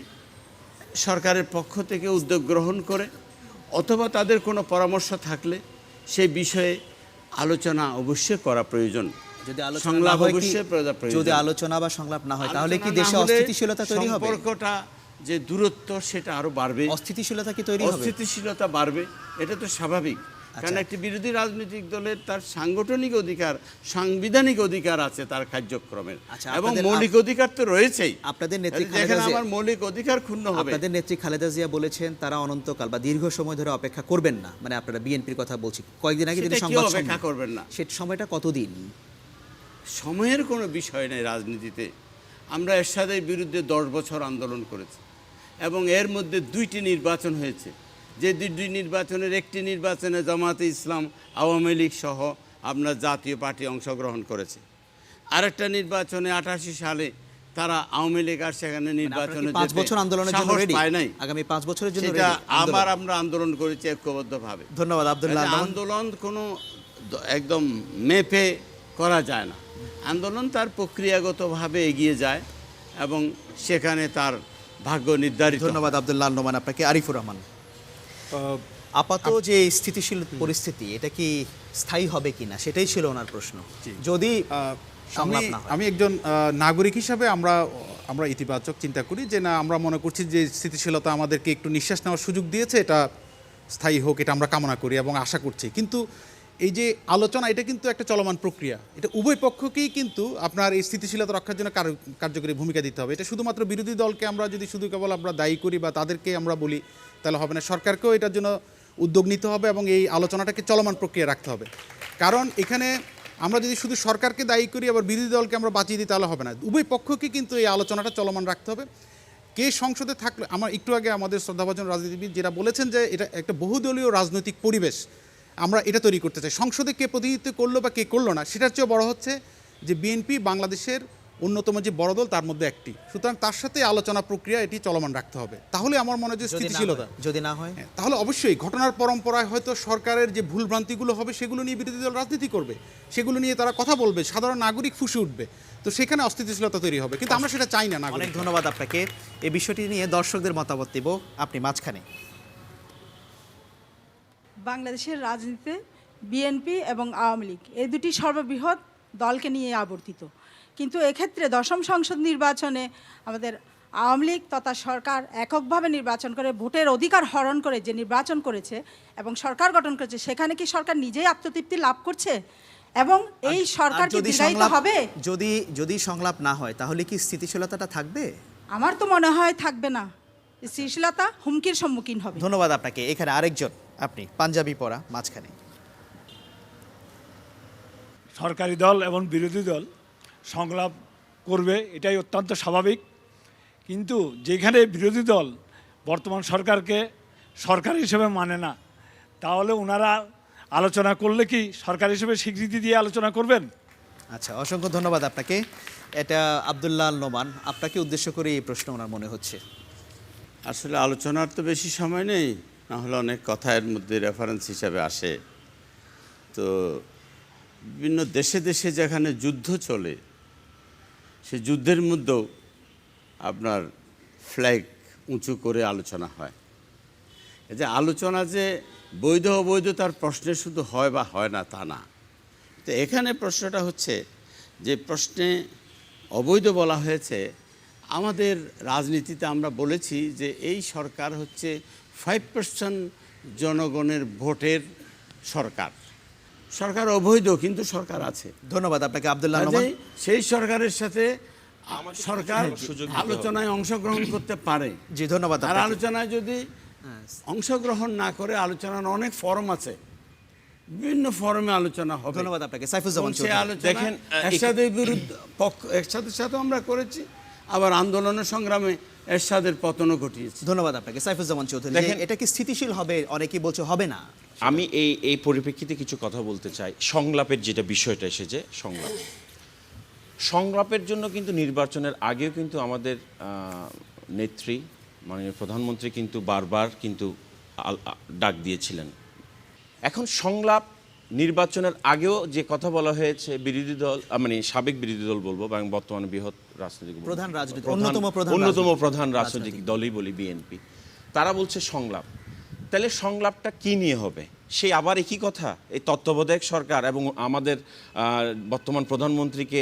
সরকারের পক্ষ থেকে উদ্যোগ গ্রহণ করে অথবা তাদের কোনো পরামর্শ থাকলে সেই বিষয়ে আলোচনা অবশ্যই করা প্রয়োজন। যদি আলোচনা না সংলাপ হয় কি- অবশ্যই প্রয়োজন। যদি আলোচনা বা সংলাপ না হয় তাহলে কি আলোচনা দেশে না হলে অস্থিতিশীলতা তৈরি হবে? সম্পর্কটা যে দূরত্ব সেটা আরো বাড়বে, অস্থিতিশীলতা কি তৈরি হবে? অস্থিতিশীলতা বাড়বে, এটা তো স্বাভাবিক। কারণ একটি বিরোধী রাজনৈতিক দলের তার সাংগঠনিক অধিকার, সাংবিধানিক অধিকার আছে তার কার্যক্রমের, আচ্ছা, এবং আপনাদের- মৌলিক অধিকার তো রয়েছেই। আপনাদের নেত্রী যেখানে খালেদা জিয়া- আমার মৌলিক অধিকার ক্ষুণ্ণ হবে, আপনাদের নেত্রী খালেদা জিয়া বলেছেন তারা অনন্তকাল বা দীর্ঘ সময় ধরে অপেক্ষা করবেন না, মানে আপনারা বিএনপির কথা বলছি, কয়েকদিন আগে তিনি সেটা সংবাদ কেউ অপেক্ষা সম্মেলন- করবেন না। সে সময়টা কতদিন? সময়ের কোনো বিষয় নেই রাজনীতিতে। আমরা এরশাদের বিরুদ্ধে 10 বছর আন্দোলন করেছি এবং এর মধ্যে 2টি নির্বাচন হয়েছে। যে 2টি নির্বাচনের একটি নির্বাচনে জামাতে ইসলাম, আওয়ামী লীগ সহ আপনার জাতীয় পার্টি অংশগ্রহণ করেছে। আরেকটা নির্বাচনে 88 সালে তারা আওয়ামী লীগ আর সেখানে নির্বাচনে 5 বছর আন্দোলনের জন্য সাহস রেডি? পায় নাই। আগামী 5 বছরের জন্য সেটা ready আন্দোলন? আমরা আন্দোলন করেছি ঐক্যবদ্ধভাবে। ধন্যবাদ আব্দুল্লাহ আল মামুন। আন্দোলন কোনো একদম মেপে করা যায় না। আন্দোলন তার প্রক্রিয়াগতভাবে এগিয়ে যায় এবং সেখানে তার ভাগ্য নির্ধারিত। ধন্যবাদ আব্দুল্লাহ আল নোমান আপনাকে। আরিফুর রহমান, আপাতত যে স্থিতিশীল পরিস্থিতি এটা কি স্থায়ী হবে কিনা সেটাই ছিল ওনার প্রশ্ন। যদি সংলাপ না হয়। আমি একজন নাগরিক হিসাবে আমরা ইতিবাচক চিন্তা করি যে না, আমরা মনে করছি যে স্থিতিশীলতা আমাদেরকে একটু নিঃশ্বাস নেওয়ার সুযোগ দিয়েছে, এটা স্থায়ী হোক, এটা আমরা কামনা করি এবং আশা করছি। কিন্তু এই যে আলোচনা, এটা কিন্তু একটা চলমান প্রক্রিয়া, এটা উভয় পক্ষকেই কিন্তু আপনার এই স্থিতিশীলতা রক্ষার জন্য কার্যকরী ভূমিকা দিতে হবে। এটা শুধুমাত্র বিরোধী দলকে আমরা যদি শুধু কেবল আমরা দায়ী করি বা তাদেরকে আমরা বলি তাহলে হবে না, সরকারকেও এটার জন্য উদ্যোগ নিতে হবে এবং এই আলোচনাটাকে চলমান প্রক্রিয়া রাখতে হবে। কারণ এখানে আমরা যদি শুধু সরকারকে দায়ী করি আবার বিরোধী দলকে আমরা বাঁচিয়ে দিই তাহলে হবে না, উভয় পক্ষকে কিন্তু এই আলোচনাটা চলমান রাখতে হবে। কে সংসদে থাকলে, আমার একটু আগে আমাদের শ্রদ্ধাভাজন রাজনীতিবিদ যেটা বলেছেন যে এটা একটা বহুদলীয় রাজনৈতিক পরিবেশ আমরা এটা তৈরি করতে চাই। সংসদে কে প্রতিনিধিত্ব করলো বা কে করলো না সেটার চেয়ে বড় হচ্ছে যে বিএনপি বাংলাদেশের অন্যতম যে বড় দল তার মধ্যে একটি, সুতরাং তার সাথে আলোচনা প্রক্রিয়া এটি চলমান রাখতে হবে। তাহলে আমার মনে হয় যে স্থিতিশীলতা, যদি না হয় তাহলে অবশ্যই ঘটনার পরম্পরায় হয়তো সরকারের যে ভুলভ্রান্তিগুলো হবে সেগুলো নিয়ে বিরোধী দল রাজনীতি করবে, সেগুলো নিয়ে তারা কথা বলবে, সাধারণ নাগরিক ফুঁসে উঠবে, তো সেখানে অস্থিতিশীলতা তৈরি হবে, কিন্তু আমরা সেটা চাই না। অনেক ধন্যবাদ আপনাকে। এই বিষয়টি নিয়ে দর্শকদের মতামত দেব, আপনি মাঝখানে। বাংলাদেশের রাজনীতিতে বিএনপি এবং আওয়ামী লীগ এই দুটি সর্ববৃহৎ দলকে নিয়ে আবর্তিত, কিন্তু এক্ষেত্রে 10ম সংসদ নির্বাচনে আমাদের আওয়ামী লীগ তথা সরকার এককভাবে নির্বাচন করে ভোটের অধিকার হরণ করে যে নির্বাচন করেছে এবং সরকার গঠন করেছে, সেখানে কি সরকার নিজেই আত্মতৃপ্তি লাভ করছে এবং এই সরকার কি দীর্ঘায়িত হবে? যদি সংলাপ না হয় তাহলে কি স্থিতিশীলতাটা থাকবে? আমার তো মনে হয় থাকবে না, স্থিতিশীলতা হুমকির সম্মুখীন হবে। ধন্যবাদ আপনাকে। এখানে আরেকজন, আপনি পাঞ্জাবি পরা মাঝখানে। সরকারি দল এবং বিরোধী দল সংলাপ করবে, এটাই অত্যন্ত স্বাভাবিক, কিন্তু যেখানে বিরোধী দল বর্তমান সরকারকে সরকার হিসেবে মানে না, তাহলে ওনারা আলোচনা করলে কি সরকার হিসেবে স্বীকৃতি দিয়ে আলোচনা করবেন? আচ্ছা, অসংখ্য ধন্যবাদ আপনাকে। এটা আব্দুল্লাহ আল নোমান, আপনাকে উদ্দেশ্য করে এই প্রশ্ন ওনার মনে হচ্ছে। আসলে আলোচনার তো বেশি সময় নেই, না হলে অনেক কথা এর মধ্যে রেফারেন্স হিসাবে আসে। তো বিভিন্ন দেশে দেশে যেখানে যুদ্ধ চলে সে যুদ্ধের মধ্যেও আপনার ফ্ল্যাগ উঁচু করে আলোচনা হয়। এই যে আলোচনা যে বৈধ অবৈধতার প্রশ্নে শুধু হয় বা হয় না তা না। তো এখানে প্রশ্নটা হচ্ছে যে প্রশ্নে অবৈধ বলা হয়েছে, আমাদের রাজনীতিতে আমরা বলেছি যে এই সরকার হচ্ছে 5% জনগণের ভোটের সরকার। সরকার অবৈধ কিন্তু সরকার আছে। ধন্যবাদ আপনাকে আব্দুল্লাহ নোমান। সেই সরকারের সাথে সরকার আলোচনায় অংশগ্রহণ করতে পারে। জি ধন্যবাদ। আর আলোচনায় যদি অংশগ্রহণ না করে, আলোচনার অনেক ফরম আছে, বিভিন্ন ফরমে আলোচনা হবে। ধন্যবাদ আপনাকে। সাইফুজ্জামান চৌধুরী, দেখেন এরশাদের বিরুদ্ধে এরশাদের সাথে আমরা করেছি, আবার আন্দোলনের সংগ্রামে এরশাদের পতনও ঘটিয়েছি। ধন্যবাদ আপনাকে। সাইফুজ্জামান চৌধুরী, এটা কি স্থিতিশীল হবে? অনেকেই বলছে হবে না। আমি এই পরিপ্রেক্ষিতে কিছু কথা বলতে চাই। সংলাপের যেটা বিষয়টা এসেছে, সংলাপের জন্য কিন্তু নির্বাচনের আগেও কিন্তু আমাদের নেত্রী মাননীয় প্রধানমন্ত্রী কিন্তু বারবার কিন্তু ডাক দিয়েছিলেন। এখন সংলাপ নির্বাচনের আগেও যে কথা বলা হয়েছে, বিরোধী দল মানে সাবেক বিরোধী দল বলবো এবং বর্তমানে বৃহৎ রাজনৈতিক অন্যতম প্রধান রাজনৈতিক দলই বলি বিএনপি, তারা বলছে সংলাপ। তাহলে সংলাপটা কি নিয়ে হবে? সেই আবার একই কথা, এই তত্ত্বাবধায়ক সরকার এবং আমাদের বর্তমান প্রধানমন্ত্রীকে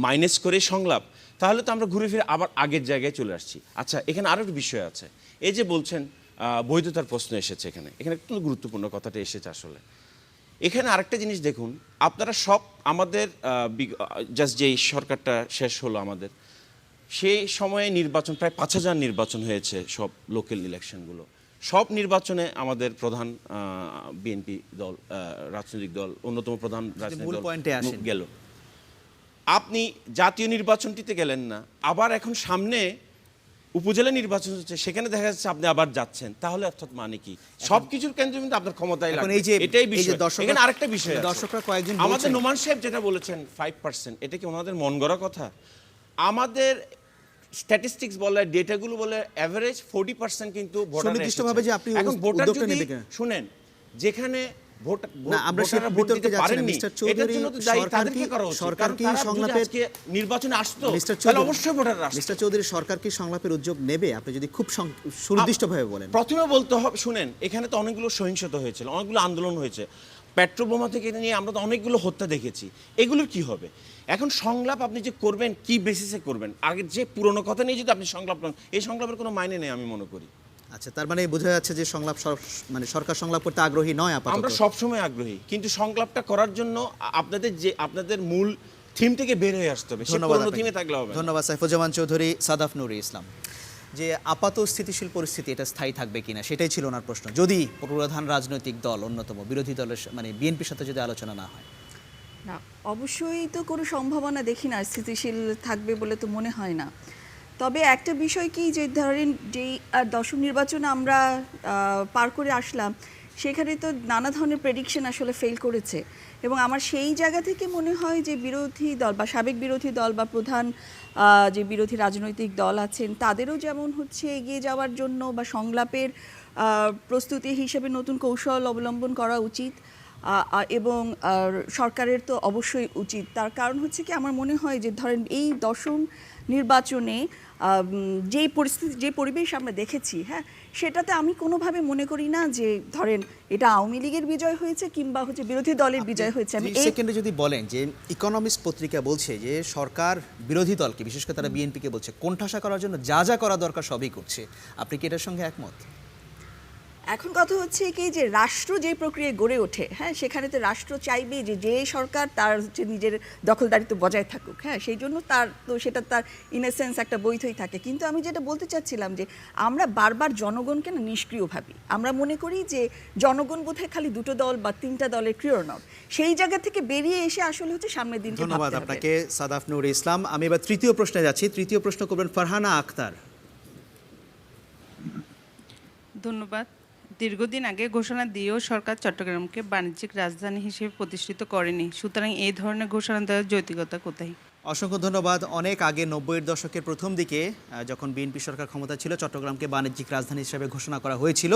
মাইনাস করে সংলাপ, তাহলে তো আমরা ঘুরে ফিরে আবার আগের জায়গায় চলে আসছি। আচ্ছা, এখানে আরও একটা বিষয় আছে। এই যে বলছেন বৈধতার প্রশ্ন এসেছে, এখানে একটু গুরুত্বপূর্ণ কথাটা এসেছে আসলে। এখানে আরেকটা জিনিস দেখুন, আপনারা সব আমাদের জাস্ট যে সরকারটা শেষ হলো আমাদের, সেই সময়ে নির্বাচন প্রায় 5000 নির্বাচন হয়েছে, সব লোকাল ইলেকশনগুলো। সব নির্বাচনে আমাদের প্রধান বিএনপি দল, রাজনৈতিক দল, অন্যতম প্রধান রাজনৈতিক দল গেল। আপনি জাতীয় নির্বাচনটিতে গেলেন না, আবার এখন সামনে উপজেলা নির্বাচন হচ্ছে, সেখানে দেখা যাচ্ছে আপনি আবার যাচ্ছেন। তাহলে অর্থাৎ মানে কি? সবকিছুর কেন্দ্রবিন্দু আপনার ক্ষমতায় লাগবে, এটাই বিষয়। এখানে আরেকটা বিষয় আছে, দর্শকরা কয়েকজন আমাদের নোমান সাহেব যেটা বলেছেন 5%, এটা কি ওনাদের মন গড়া কথা? আমাদের স্ট্যাটিস্টিক্স বলে, ডেটাগুলো বলে এভারেজ 40% কিন্তু ভোটার সুনির্দিষ্টভাবে যে আপনি এখন ভোটার উদ্যোগটা যদি নেবেন, শুনেন, যেখানে না আমরা সেই বিতর্কে যাচ্ছি না মিস্টার চৌধুরী, সরকার কি সংলাপের নির্বাচনে আসতো, তাহলে অবশ্যই ভোটাররা আসতো। মিস্টার চৌধুরী, সরকার কি সংলাপের উদ্যোগ নেবে? আপনি যদি খুব সুনির্দিষ্টভাবে বলেন। প্রথমে বলতে হবে, শুনেন, এখানে তো অনেকগুলো সহিংসতা হয়েছিল, অনেকগুলো আন্দোলন হয়েছে, পেট্রোল বোমা থেকে নিয়ে আমরা তো অনেকগুলো হত্যা দেখেছি। এগুলোর কি হবে? এখন সংলাপ আপনি যে করবেন, কি বেসিসে করবেন? আগে যে পুরনো কথা নিয়ে যদি আপনি সংলাপ করেন, এই সংলাপের কোনো মাইনে নেই আমি মনে করি। আচ্ছা, তার মানে বোঝা যাচ্ছে যে সংলাপ মানে সরকার সংলাপ করতে আগ্রহী নয় আপাতত। আমরা সবসময় আগ্রহী, কিন্তু সংলাপটা করার জন্য আপনাদের মূল থিম থেকে বের হয়ে আসতে হবে। থিমে থাকলে হবে। ধন্যবাদ সাইফুজ্জামান চৌধুরী, সাদাফ নুরী ইসলাম। যে আপাত স্থিতিশীল পরিস্থিতি এটা স্থায়ী থাকবে কিনা সেটাই ছিল ওনার প্রশ্ন, যদি প্রধান রাজনৈতিক দল অন্যতম বিরোধী দলের মানে বিএনপির সাথে যদি আলোচনা না হয়। না, অবশ্যই তো কোনো সম্ভাবনা দেখি না, স্থিতিশীল থাকবে বলে তো মনে হয় না। তবে একটা বিষয় কি, যে ধরেন যেই দশম নির্বাচন আমরা পার করে আসলাম, সেখানে তো নানা ধরনের প্রেডিকশন আসলে ফেল করেছে, এবং আমার সেই জায়গা থেকে মনে হয় যে বিরোধী দল বা সাবেক বিরোধী দল বা প্রধান যে বিরোধী রাজনৈতিক দল আছেন, তাদেরও যেমন হচ্ছে এগিয়ে যাওয়ার জন্য বা সংলাপের প্রস্তুতি হিসেবে নতুন কৌশল অবলম্বন করা উচিত, এবং সরকারের তো অবশ্যই উচিত। তার কারণ হচ্ছে কি, আমার মনে হয় যে ধরেন এই দশম নির্বাচনে যেই পরিস্থিতি, যে পরিবেশ আমরা দেখেছি, হ্যাঁ, সেটাতে আমি কোনোভাবে মনে করি না যে ধরেন এটা আওয়ামী লীগের বিজয় হয়েছে কিংবা হচ্ছে বিরোধী দলের বিজয় হয়েছে। আমি এই সেকেন্ডে যদি বলেন যে ইকোনমিস্ট পত্রিকা বলছে যে সরকার বিরোধী দলকে, বিশেষ করে তারা বিএনপিকে বলছে কোণঠাসা করার জন্য যা যা করা দরকার সবই করছে, আপনি কি এটার সঙ্গে একমত? এখন কথা হচ্ছে কি, যে রাষ্ট্র যে প্রক্রিয়ায় গড়ে ওঠে, হ্যাঁ, সেখানে তো রাষ্ট্র চাইবে যে সরকার তার হচ্ছে নিজের দখলদারিত্ব বজায় থাকুক, হ্যাঁ, সেই জন্য তার তো সেটা তার ইনেসেন্স একটা বৈধই থাকে। কিন্তু আমি যেটা বলতে চাচ্ছিলাম যে আমরা বারবার জনগণকে না নিষ্ক্রিয় ভাবি, আমরা মনে করি যে জনগণ বোধহয় খালি দুটো দল বা তিনটা দলের ক্রিয় নয়, সেই জায়গা থেকে বেরিয়ে এসে আসলে হচ্ছে সামনের দিন। ধন্যবাদ আপনাকে সাদাফ নুরী ইসলাম। আমি এবার তৃতীয় প্রশ্নে যাচ্ছি। তৃতীয় প্রশ্ন করবেন ফারহানা আক্তার। ধন্যবাদ। দীর্ঘদিন আগে ঘোষণা দিয়েও সরকার চট্টগ্রামকে বাণিজ্যিক রাজধানী হিসেবে প্রতিষ্ঠিত করেনি, সুতরাং এই ধরনের ঘোষণা দেওয়ার যৌক্তিকতা কোথায়? অসংখ্য ধন্যবাদ। অনেক আগে 90-এর দশকের প্রথম দিকে যখন বিএনপি সরকার ক্ষমতা ছিল, চট্টগ্রামকে বাণিজ্যিক রাজধানী হিসেবে ঘোষণা করা হয়েছিল,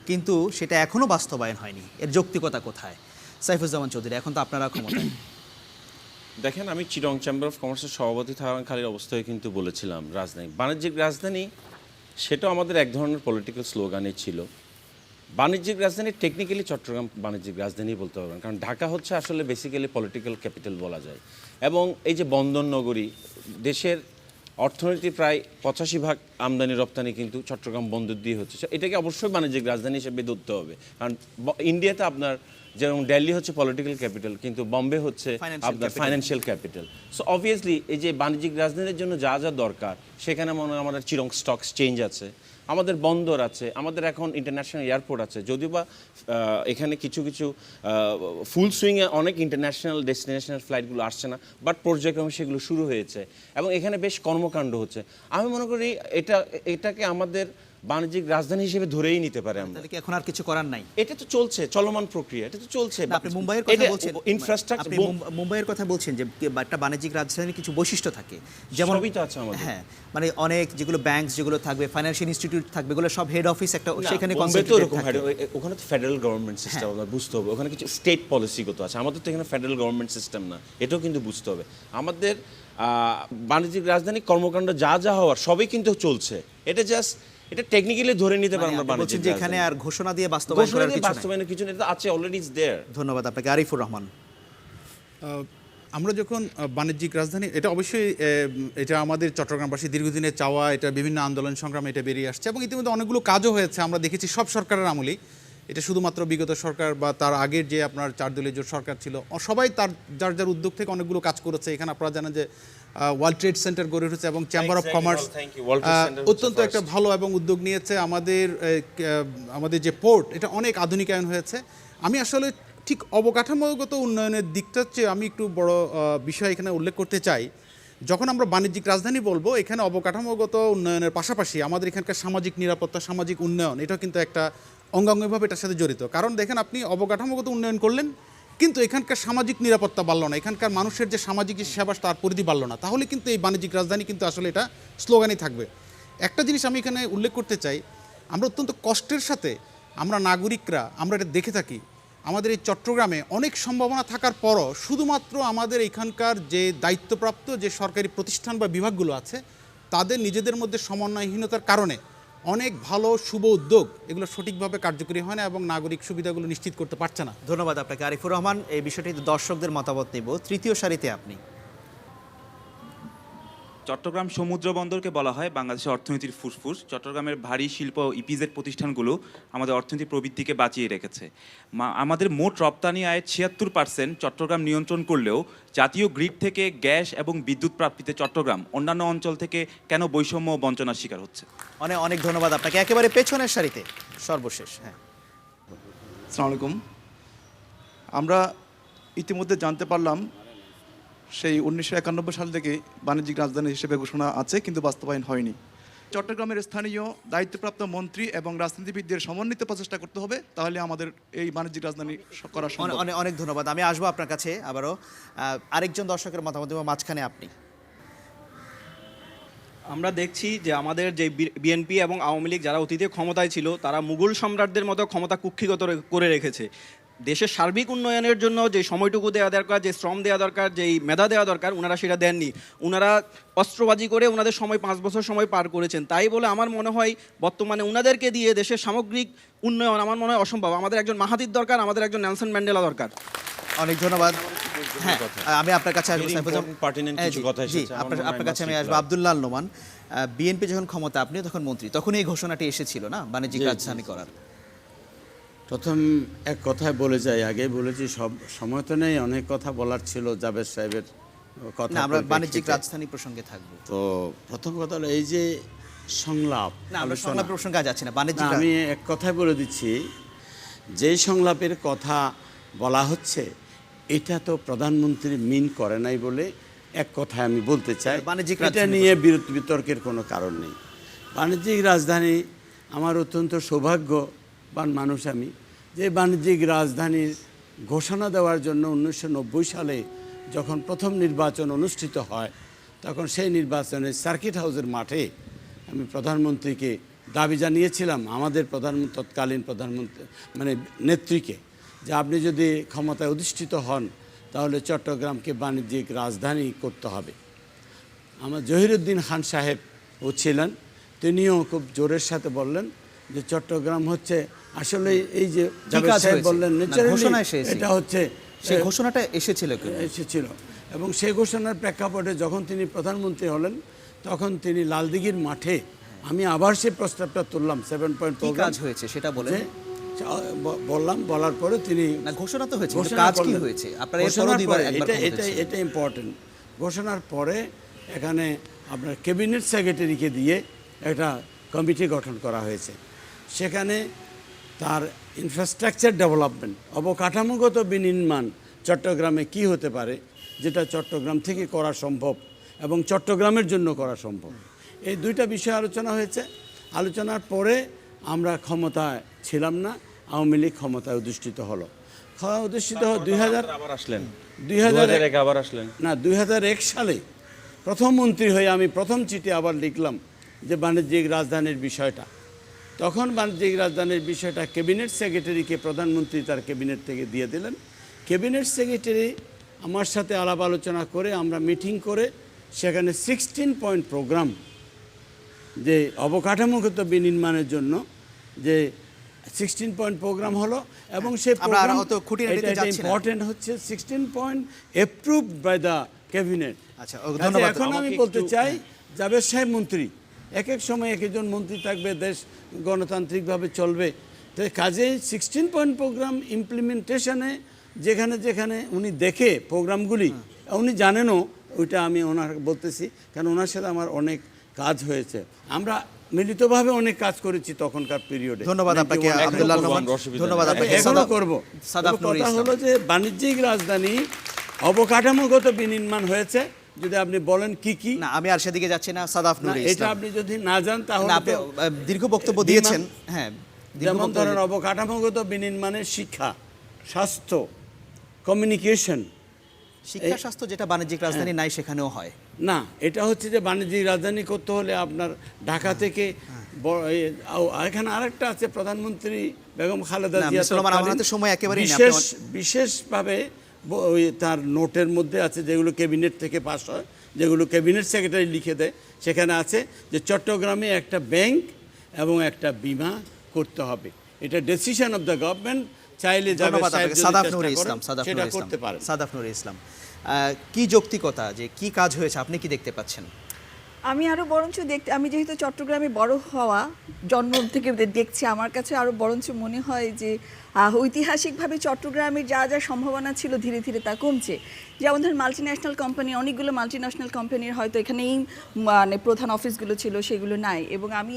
কিন্তু সেটা এখনও বাস্তবায়ন হয়নি। এর যৌক্তিকতা কোথায়? সাইফুজ্জামান চৌধুরী, এখন তো আপনারা ক্ষমতায়। দেখেন, আমি চিটং চেম্বার অফ কমার্সের সভাপতি থাকাকালীন অবস্থায় কিন্তু বলেছিলাম বাণিজ্যিক রাজধানী, সেটাও আমাদের এক ধরনের পলিটিক্যাল স্লোগানই ছিল। বাণিজ্যিক রাজধানী টেকনিক্যালি চট্টগ্রাম বাণিজ্যিক রাজধানী বলতে পারবেন, কারণ ঢাকা হচ্ছে আসলে বেসিক্যালি পলিটিক্যাল ক্যাপিটাল বলা যায়। এবং এই যে বন্দর নগরী, দেশের অর্থনীতি প্রায় 85% আমদানি রপ্তানি কিন্তু চট্টগ্রাম বন্দর দিয়ে হচ্ছে, এটাকে অবশ্যই বাণিজ্যিক রাজধানী হিসেবে ধরতে হবে। কারণ ইন্ডিয়াতে আপনার যেমন দিল্লি হচ্ছে পলিটিক্যাল ক্যাপিটাল, কিন্তু বম্বে হচ্ছে আপনার ফাইন্যান্সিয়াল ক্যাপিটাল। সো অবভিয়াসলি এই যে বাণিজ্যিক রাজধানীর জন্য যা যা দরকার, সেখানে মনে হয় আমাদের চিরং স্টক এক্সচেঞ্জ আছে, আমাদের বন্দর আছে, আমাদের এখন ইন্টারন্যাশনাল এয়ারপোর্ট আছে, যদিও বা এখানে কিছু কিছু ফুল সুইংয়ে অনেক ইন্টারন্যাশনাল ডেস্টিনেশনাল ফ্লাইটগুলো আসছে না, বাট পর্যায়ক্রমে সেগুলো শুরু হয়েছে এবং এখানে বেশ কর্মকাণ্ড হচ্ছে। আমি মনে করি এটাকে আমাদের বাণিজ্যিক রাজধানী হিসেবে ধরেই নিতে পারে আমরা। তাহলে কি এখন আর কিছু করার নাই? এটা তো চলছে, চলমান প্রক্রিয়া, এটা তো চলছে। আপনি মুম্বাইয়ের কথা বলছেন, ইনফ্রাস্ট্রাকচার, আপনি মুম্বাইয়ের কথা বলছেন যে একটা বাণিজ্যিক রাজধানীর কিছু বৈশিষ্ট্য থাকে, যেমন সবই তো আছে আমাদের। হ্যাঁ, মানে অনেক যেগুলো ব্যাংক যেগুলো থাকবে, ফাইন্যান্সিয়াল ইনস্টিটিউট থাকবে, এগুলো সব হেড অফিস একটা সেখানে কনসেন্ট্রেটেড থাকে। ওখানে তো ফেডারেল গভর্নমেন্ট সিস্টেম, আমরা বুঝতে হবে। ওখানে কিছু স্টেট পলিসিগত আছে, আমাদের তো এখানে ফেডারেল গভর্নমেন্ট সিস্টেম না, এটাও কিন্তু বুঝতে হবে। আমাদের বাণিজ্যিক রাজধানী কর্মকাণ্ড যা যা হওয়ার সবই কিন্তু চলছে। এটা জাস্ট এটা টেকনিক্যালি ধরে নিতে পারবো মানে আপনি বলছেন যে এখানে আর ঘোষণা দিয়ে বাস্তবায়ন করার কিছু নাই। বাস্তবায়নের কিছু নেই, এটা আছে, অলরেডি ইজ देयर। ধন্যবাদ আপনাকে। আরিফুর রহমান, আমরা যখন বাণিজ্যিক রাজধানী, এটা অবশ্যই এটা আমাদের চট্টগ্রামবাসী দীর্ঘদিনের চাওয়া, এটা বিভিন্ন আন্দোলন সংগ্রামে এটা বেরিয়ে আসছে এবং ইতিমধ্যে অনেকগুলো কাজও হয়েছে। আমরা দেখেছি সব সরকারের আমলেই, এটা শুধুমাত্র বিগত সরকার বা তার আগের যে আপনার 4 দলীয় জোট সরকার ছিল, সবাই তার যার যার উদ্যোগ থেকে অনেকগুলো কাজ করেছে। এখানে আপনারা জানেন যে ওয়ার্ল্ড ট্রেড সেন্টার গড়ে উঠেছে এবং চেম্বার অফ কমার্স অত্যন্ত একটা ভালো এবং উদ্যোগ নিয়েছে। আমাদের যে পোর্ট, এটা অনেক আধুনিকায়ন হয়েছে। আমি আসলে ঠিক অবকাঠামোগত উন্নয়নের দিকটা চেয়ে আমি একটু বড় বিষয় এখানে উল্লেখ করতে চাই। যখন আমরা বাণিজ্যিক রাজধানী বলবো, এখানে অবকাঠামোগত উন্নয়নের পাশাপাশি আমাদের এখানকার সামাজিক নিরাপত্তা, সামাজিক উন্নয়ন, এটা কিন্তু একটা অঙ্গাঙ্গিভাবে এটার সাথে জড়িত। কারণ দেখেন, আপনি অবকাঠামোগত উন্নয়ন করলেন কিন্তু এখানকার সামাজিক নিরাপত্তা বাড়লো না, এখানকার মানুষের যে সামাজিক সেবা তার পরিধি বাড়লো না, তাহলে কিন্তু এই বাণিজ্যিক রাজধানী কিন্তু আসলে এটা স্লোগানই থাকবে। একটা জিনিস আমি এখানে উল্লেখ করতে চাই, আমরা অত্যন্ত কষ্টের সাথে আমরা নাগরিকরা আমরা এটা দেখে থাকি, আমাদের এই চট্টগ্রামে অনেক সম্ভাবনা থাকার পরও শুধুমাত্র আমাদের এখানকার যে দায়িত্বপ্রাপ্ত যে সরকারি প্রতিষ্ঠান বা বিভাগগুলো আছে, তাদের নিজেদের মধ্যে সমন্বয়হীনতার কারণে অনেক ভালো শুভ উদ্যোগ এগুলো সঠিকভাবে কার্যকরী হয় না এবং নাগরিক সুবিধাগুলো নিশ্চিত করতে পারছে না। ধন্যবাদ আপনাকে আরিফুর রহমান। এই বিষয়টি দর্শকদের মতামত নেব। তৃতীয় সারিতে আপনি। চট্টগ্রাম সমুদ্র বন্দরকে বলা হয় বাংলাদেশের অর্থনীতির ফুসফুস। চট্টগ্রামের ভারী শিল্প ইপিজেড প্রতিষ্ঠানগুলো আমাদের অর্থনীতির প্রবৃদ্ধিকে বাঁচিয়ে রেখেছে। আমাদের মোট রপ্তানি আয়ের 76% চট্টগ্রাম নিয়ন্ত্রণ করলেও জাতীয় গ্রিড থেকে গ্যাস এবং বিদ্যুৎ প্রাপ্তিতে চট্টগ্রাম অন্যান্য অঞ্চল থেকে কেন বৈষম্য ও বঞ্চনার শিকার হচ্ছে? অনেক অনেক ধন্যবাদ আপনাকে। একেবারে পেছনের সারিতে সর্বশেষ। হ্যাঁ, আসসালামু আলাইকুম। আমরা ইতিমধ্যে জানতে পারলাম সেই 1991 সাল থেকে বাণিজ্যিক রাজধানী হিসেবে ঘোষণা আছে, কিন্তু বাস্তবায়ন হয়নি। চট্টগ্রামের স্থানীয় দায়িত্বপ্রাপ্ত মন্ত্রী এবং রাজনীতিবিদদের সমন্বিত প্রচেষ্টা করতে হবে, তাহলে আমাদের এই বাণিজ্যিক রাজধানী করা সম্ভব। অনেক অনেক ধন্যবাদ। আমি আসবো আপনার কাছে আবারও। আরেকজন দর্শকের মতামত দেব, মাঝখানে আপনি। আমরা দেখছি যে আমাদের যে বিএনপি এবং আওয়ামী লীগ যারা অতীতে ক্ষমতায় ছিল, তারা মুঘল সম্রাটদের মতো ক্ষমতা কুক্ষিগত করে রেখেছে। দেশের সার্বিক উন্নয়নের জন্য যে সময়টুকু দেওয়া দরকার, যে শ্রম দেওয়া দরকার, যেই মেধা দেওয়া দরকার, ওনারা সেটা দেননি। ওনারা অস্ত্রবাজি করে ওনাদের সময় 5 বছর সময় পার করেছেন। তাই বলে আমার মনে হয় বর্তমানে ওনাদেরকে দিয়ে দেশের সামগ্রিক উন্নয়ন আমার মনে হয় অসম্ভব। আমাদের একজন মাহাতির দরকার, আমাদের একজন নেলসন ম্যান্ডেলা দরকার। অনেক ধন্যবাদ। হ্যাঁ, আমি আপনার কাছে আসবো। আপনার কাছে আমি আসবো। আব্দুল্লাহ আল নোমান, বিএনপি যখন ক্ষমতা, আপনিও তখন মন্ত্রী, তখন এই ঘোষণাটি এসেছিল না বাণিজ্যিক রাজধানী করার? প্রথম এক কথায় বলে যাই, আগে বলেছি সব সময় তো নেই, অনেক কথা বলার ছিল জাবেদ সাহেবের কথা। আমরা বাণিজ্যিক রাজধানী প্রসঙ্গে থাকবো। তো প্রথম কথা হলো এই যে সংলাপ, না আমরা সংলাপ প্রসঙ্গে যাচ্ছি না, বাণিজ্যিক। আমি এক কথায় বলে দিচ্ছি, যেই সংলাপের কথা বলা হচ্ছে এটা তো প্রধানমন্ত্রী মিন করে নাই বলে এক কথায় আমি বলতে চাই। এটা নিয়ে বিতর্কের কোনো কারণ নেই। বাণিজ্যিক রাজধানী, আমার অত্যন্ত সৌভাগ্যবান মানুষ আমি, যে বাণিজ্যিক রাজধানীর ঘোষণা দেওয়ার জন্য 1990 সালে যখন প্রথম নির্বাচন অনুষ্ঠিত হয়, তখন সেই নির্বাচনে সার্কিট হাউসের মাঠে আমি প্রধানমন্ত্রীকে দাবি জানিয়েছিলাম, আমাদের তৎকালীন প্রধানমন্ত্রী মানে নেত্রীকে, যে আপনি যদি ক্ষমতায় অধিষ্ঠিত হন তাহলে চট্টগ্রামকে বাণিজ্যিক রাজধানী করতে হবে। আমার জহিরুদ্দিন খান সাহেব ও ছিলেন, তিনিও খুব জোরের সাথে বললেন যে চট্টগ্রাম হচ্ছে আসলে এই যে সাহেব বললেন এটা হচ্ছে, সেই ঘোষণাটা এসেছিল এবং সেই ঘোষণার প্রেক্ষাপটে যখন তিনি প্রধানমন্ত্রী হলেন তখন তিনি লালদিঘির মাঠে, আমি আবার সেই প্রস্তাবটা তুললাম, 7 পয়েন্ট কাজ হয়েছে সেটা বললাম, বলার পরে তিনি ঘোষণা তো হয়েছে, কাজ কি হয়েছে আপনারা এটা ইম্পর্টেন্ট। ঘোষণার পরে এখানে আপনার ক্যাবিনেট সেক্রেটারিকে দিয়ে একটা কমিটি গঠন করা হয়েছে। সেখানে তার ইনফ্রাস্ট্রাকচার ডেভেলপমেন্ট, অবকাঠামোগত বিনির্মাণ চট্টগ্রামে কি হতে পারে যেটা চট্টগ্রাম থেকে করা সম্ভব এবং চট্টগ্রামের জন্য করা সম্ভব, এই দুইটা বিষয় আলোচনা হয়েছে। আলোচনার পরে আমরা ক্ষমতায় ছিলাম না, আওয়ামী লীগ ক্ষমতায় অধিষ্ঠিত হলো। অধিষ্ঠিত 2001 সালে প্রথম মন্ত্রী হয়ে আমি প্রথম চিঠি আবার লিখলাম যে বাণিজ্যিক রাজধানীর বিষয়টা। তখন বাণিজ্যিক রাজধানীর বিষয়টা ক্যাবিনেট সেক্রেটারিকে প্রধানমন্ত্রী তার ক্যাবিনেট থেকে দিয়ে দিলেন। ক্যাবিনেট সেক্রেটারি আমার সাথে আলাপ আলোচনা করে আমরা মিটিং করে সেখানে 16 পয়েন্ট প্রোগ্রাম যে অবকাঠামোগত বিনির্মাণের জন্য যে 16 পয়েন্ট প্রোগ্রাম হলো এবং সেই আমরা আর প্রোগ্রাম অত খুঁটিনাটিতে যাচ্ছি না। ইম্পর্টেন্ট হচ্ছে 16 point approved by the cabinet. আচ্ছা, ধন্যবাদ। এখন আমি বলতে চাই জাবেদ সাহেব মন্ত্রী, এক এক সময় এক একজন মন্ত্রী থাকবে, দেশ গণতান্ত্রিকভাবে চলবে, তো কাজেই 16 পয়েন্ট প্রোগ্রাম ইমপ্লিমেন্টেশনে যেখানে যেখানে উনি দেখে প্রোগ্রামগুলি, উনি জানেনও, ওইটা আমি ওনার বলতেছি, কারণ ওনার সাথে আমার অনেক কাজ হয়েছে, আমরা মিলিতভাবে অনেক কাজ করেছি তখনকার পিরিয়ডে। ধন্যবাদ আপনাকে আব্দুল্লাহ নোমান, ধন্যবাদ আপনাকে। এখনো করব। সাদাফ নুরুল কথা ইসলাম। হলো যে বাণিজ্যিক রাজধানী অবকাঠামোগত বিনির্মাণ হয়েছে, যদি আপনি বলেন কি কি। না, আমি আর সেদিকে যাচ্ছি না। সাদাফ নুরুল এটা ইসলাম, আপনি যদি না জান তাহলে না, আপনি দীর্ঘ বক্তব্য দিয়েছেন। হ্যাঁ, যেমন ধরেন অবকাঠামোগত বিনির্মাণের শিক্ষা, স্বাস্থ্য, কমিউনিকেশন। শিক্ষা স্বাস্থ্য যেটা বাণিজ্যিক রাজধানী নাই সেখানেও হয় না, এটা হচ্ছে যে বাণিজ্যিক রাজধানী করতে হলে আপনার ঢাকা থেকে এখানে আরেকটা আছে, প্রধানমন্ত্রী বেগম খালেদা জিয়া বিশেষভাবে তার নোটের মধ্যে আছে, যেগুলো ক্যাবিনেট থেকে পাস হয়, যেগুলো ক্যাবিনেট সেক্রেটারি লিখে দেয়, সেখানে আছে যে চট্টগ্রামে একটা ব্যাংক এবং একটা বীমা করতে হবে। এটা ডিসিশন অফ দ্য গভর্নমেন্ট, চাইলে সাদাফ নুরুল ইসলাম, সাদাফ নুরুল ইসলাম, কি যৌক্তিকতা, যে কি কাজ হয়েছে আপনি কি দেখতে পাচ্ছেন? আমি আরও বরঞ্চ আমি যেহেতু চট্টগ্রামে বড় হওয়া জন্ম থেকে দেখছি, আমার কাছে আরও বরঞ্চ মনে হয় যে ঐতিহাসিকভাবে চট্টগ্রামের যা যা সম্ভাবনা ছিল ধীরে ধীরে তা কমছে। যেমন ধরেন মাল্টিন্যাশনাল কোম্পানি, অনেকগুলো মাল্টিন্যাশনাল কোম্পানির হয়তো এখানেই মানে প্রধান অফিসগুলো ছিল, সেগুলো নাই, এবং আমি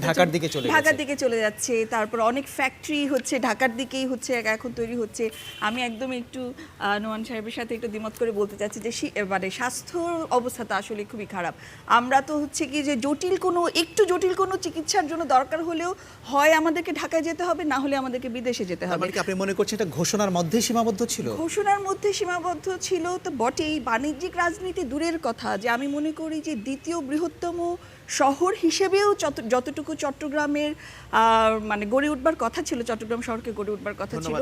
ঢাকার দিকে চলে যাচ্ছে। তারপর অনেক ফ্যাক্টরি হচ্ছে ঢাকার দিকেই হচ্ছে এখন তৈরি হচ্ছে। আমি একদম একটু নোমান সাহেবের সাথে একটু দ্বিমত করে বলতে চাচ্ছি যে মানে স্বাস্থ্য অবস্থাটা আসলে খুবই খারাপ। আমরা তো হচ্ছে কি যে একটু জটিল কোনো চিকিৎসার জন্য দরকার হলেও হয় আমাদেরকে ঢাকায় যেতে হবে, না হলে আমাদেরকে বিদেশে যেতে হবে। মানে কি আপনি মনে করছেন এটা ঘোষণার মধ্যে সীমাবদ্ধ ছিল? ঘোষণার মধ্যে সীমাবদ্ধ ছিল তো বটেই, বাণিজ্যিক রাজনীতি দূরের কথা, যে আমি মনে করি যে দ্বিতীয় বৃহত্তম শহর হিসেবেও যতটুকু চট্টগ্রামের মানে গড়ে উঠবার কথা ছিল, চট্টগ্রাম শহরকে গড়ে উঠবার কথা ছিল,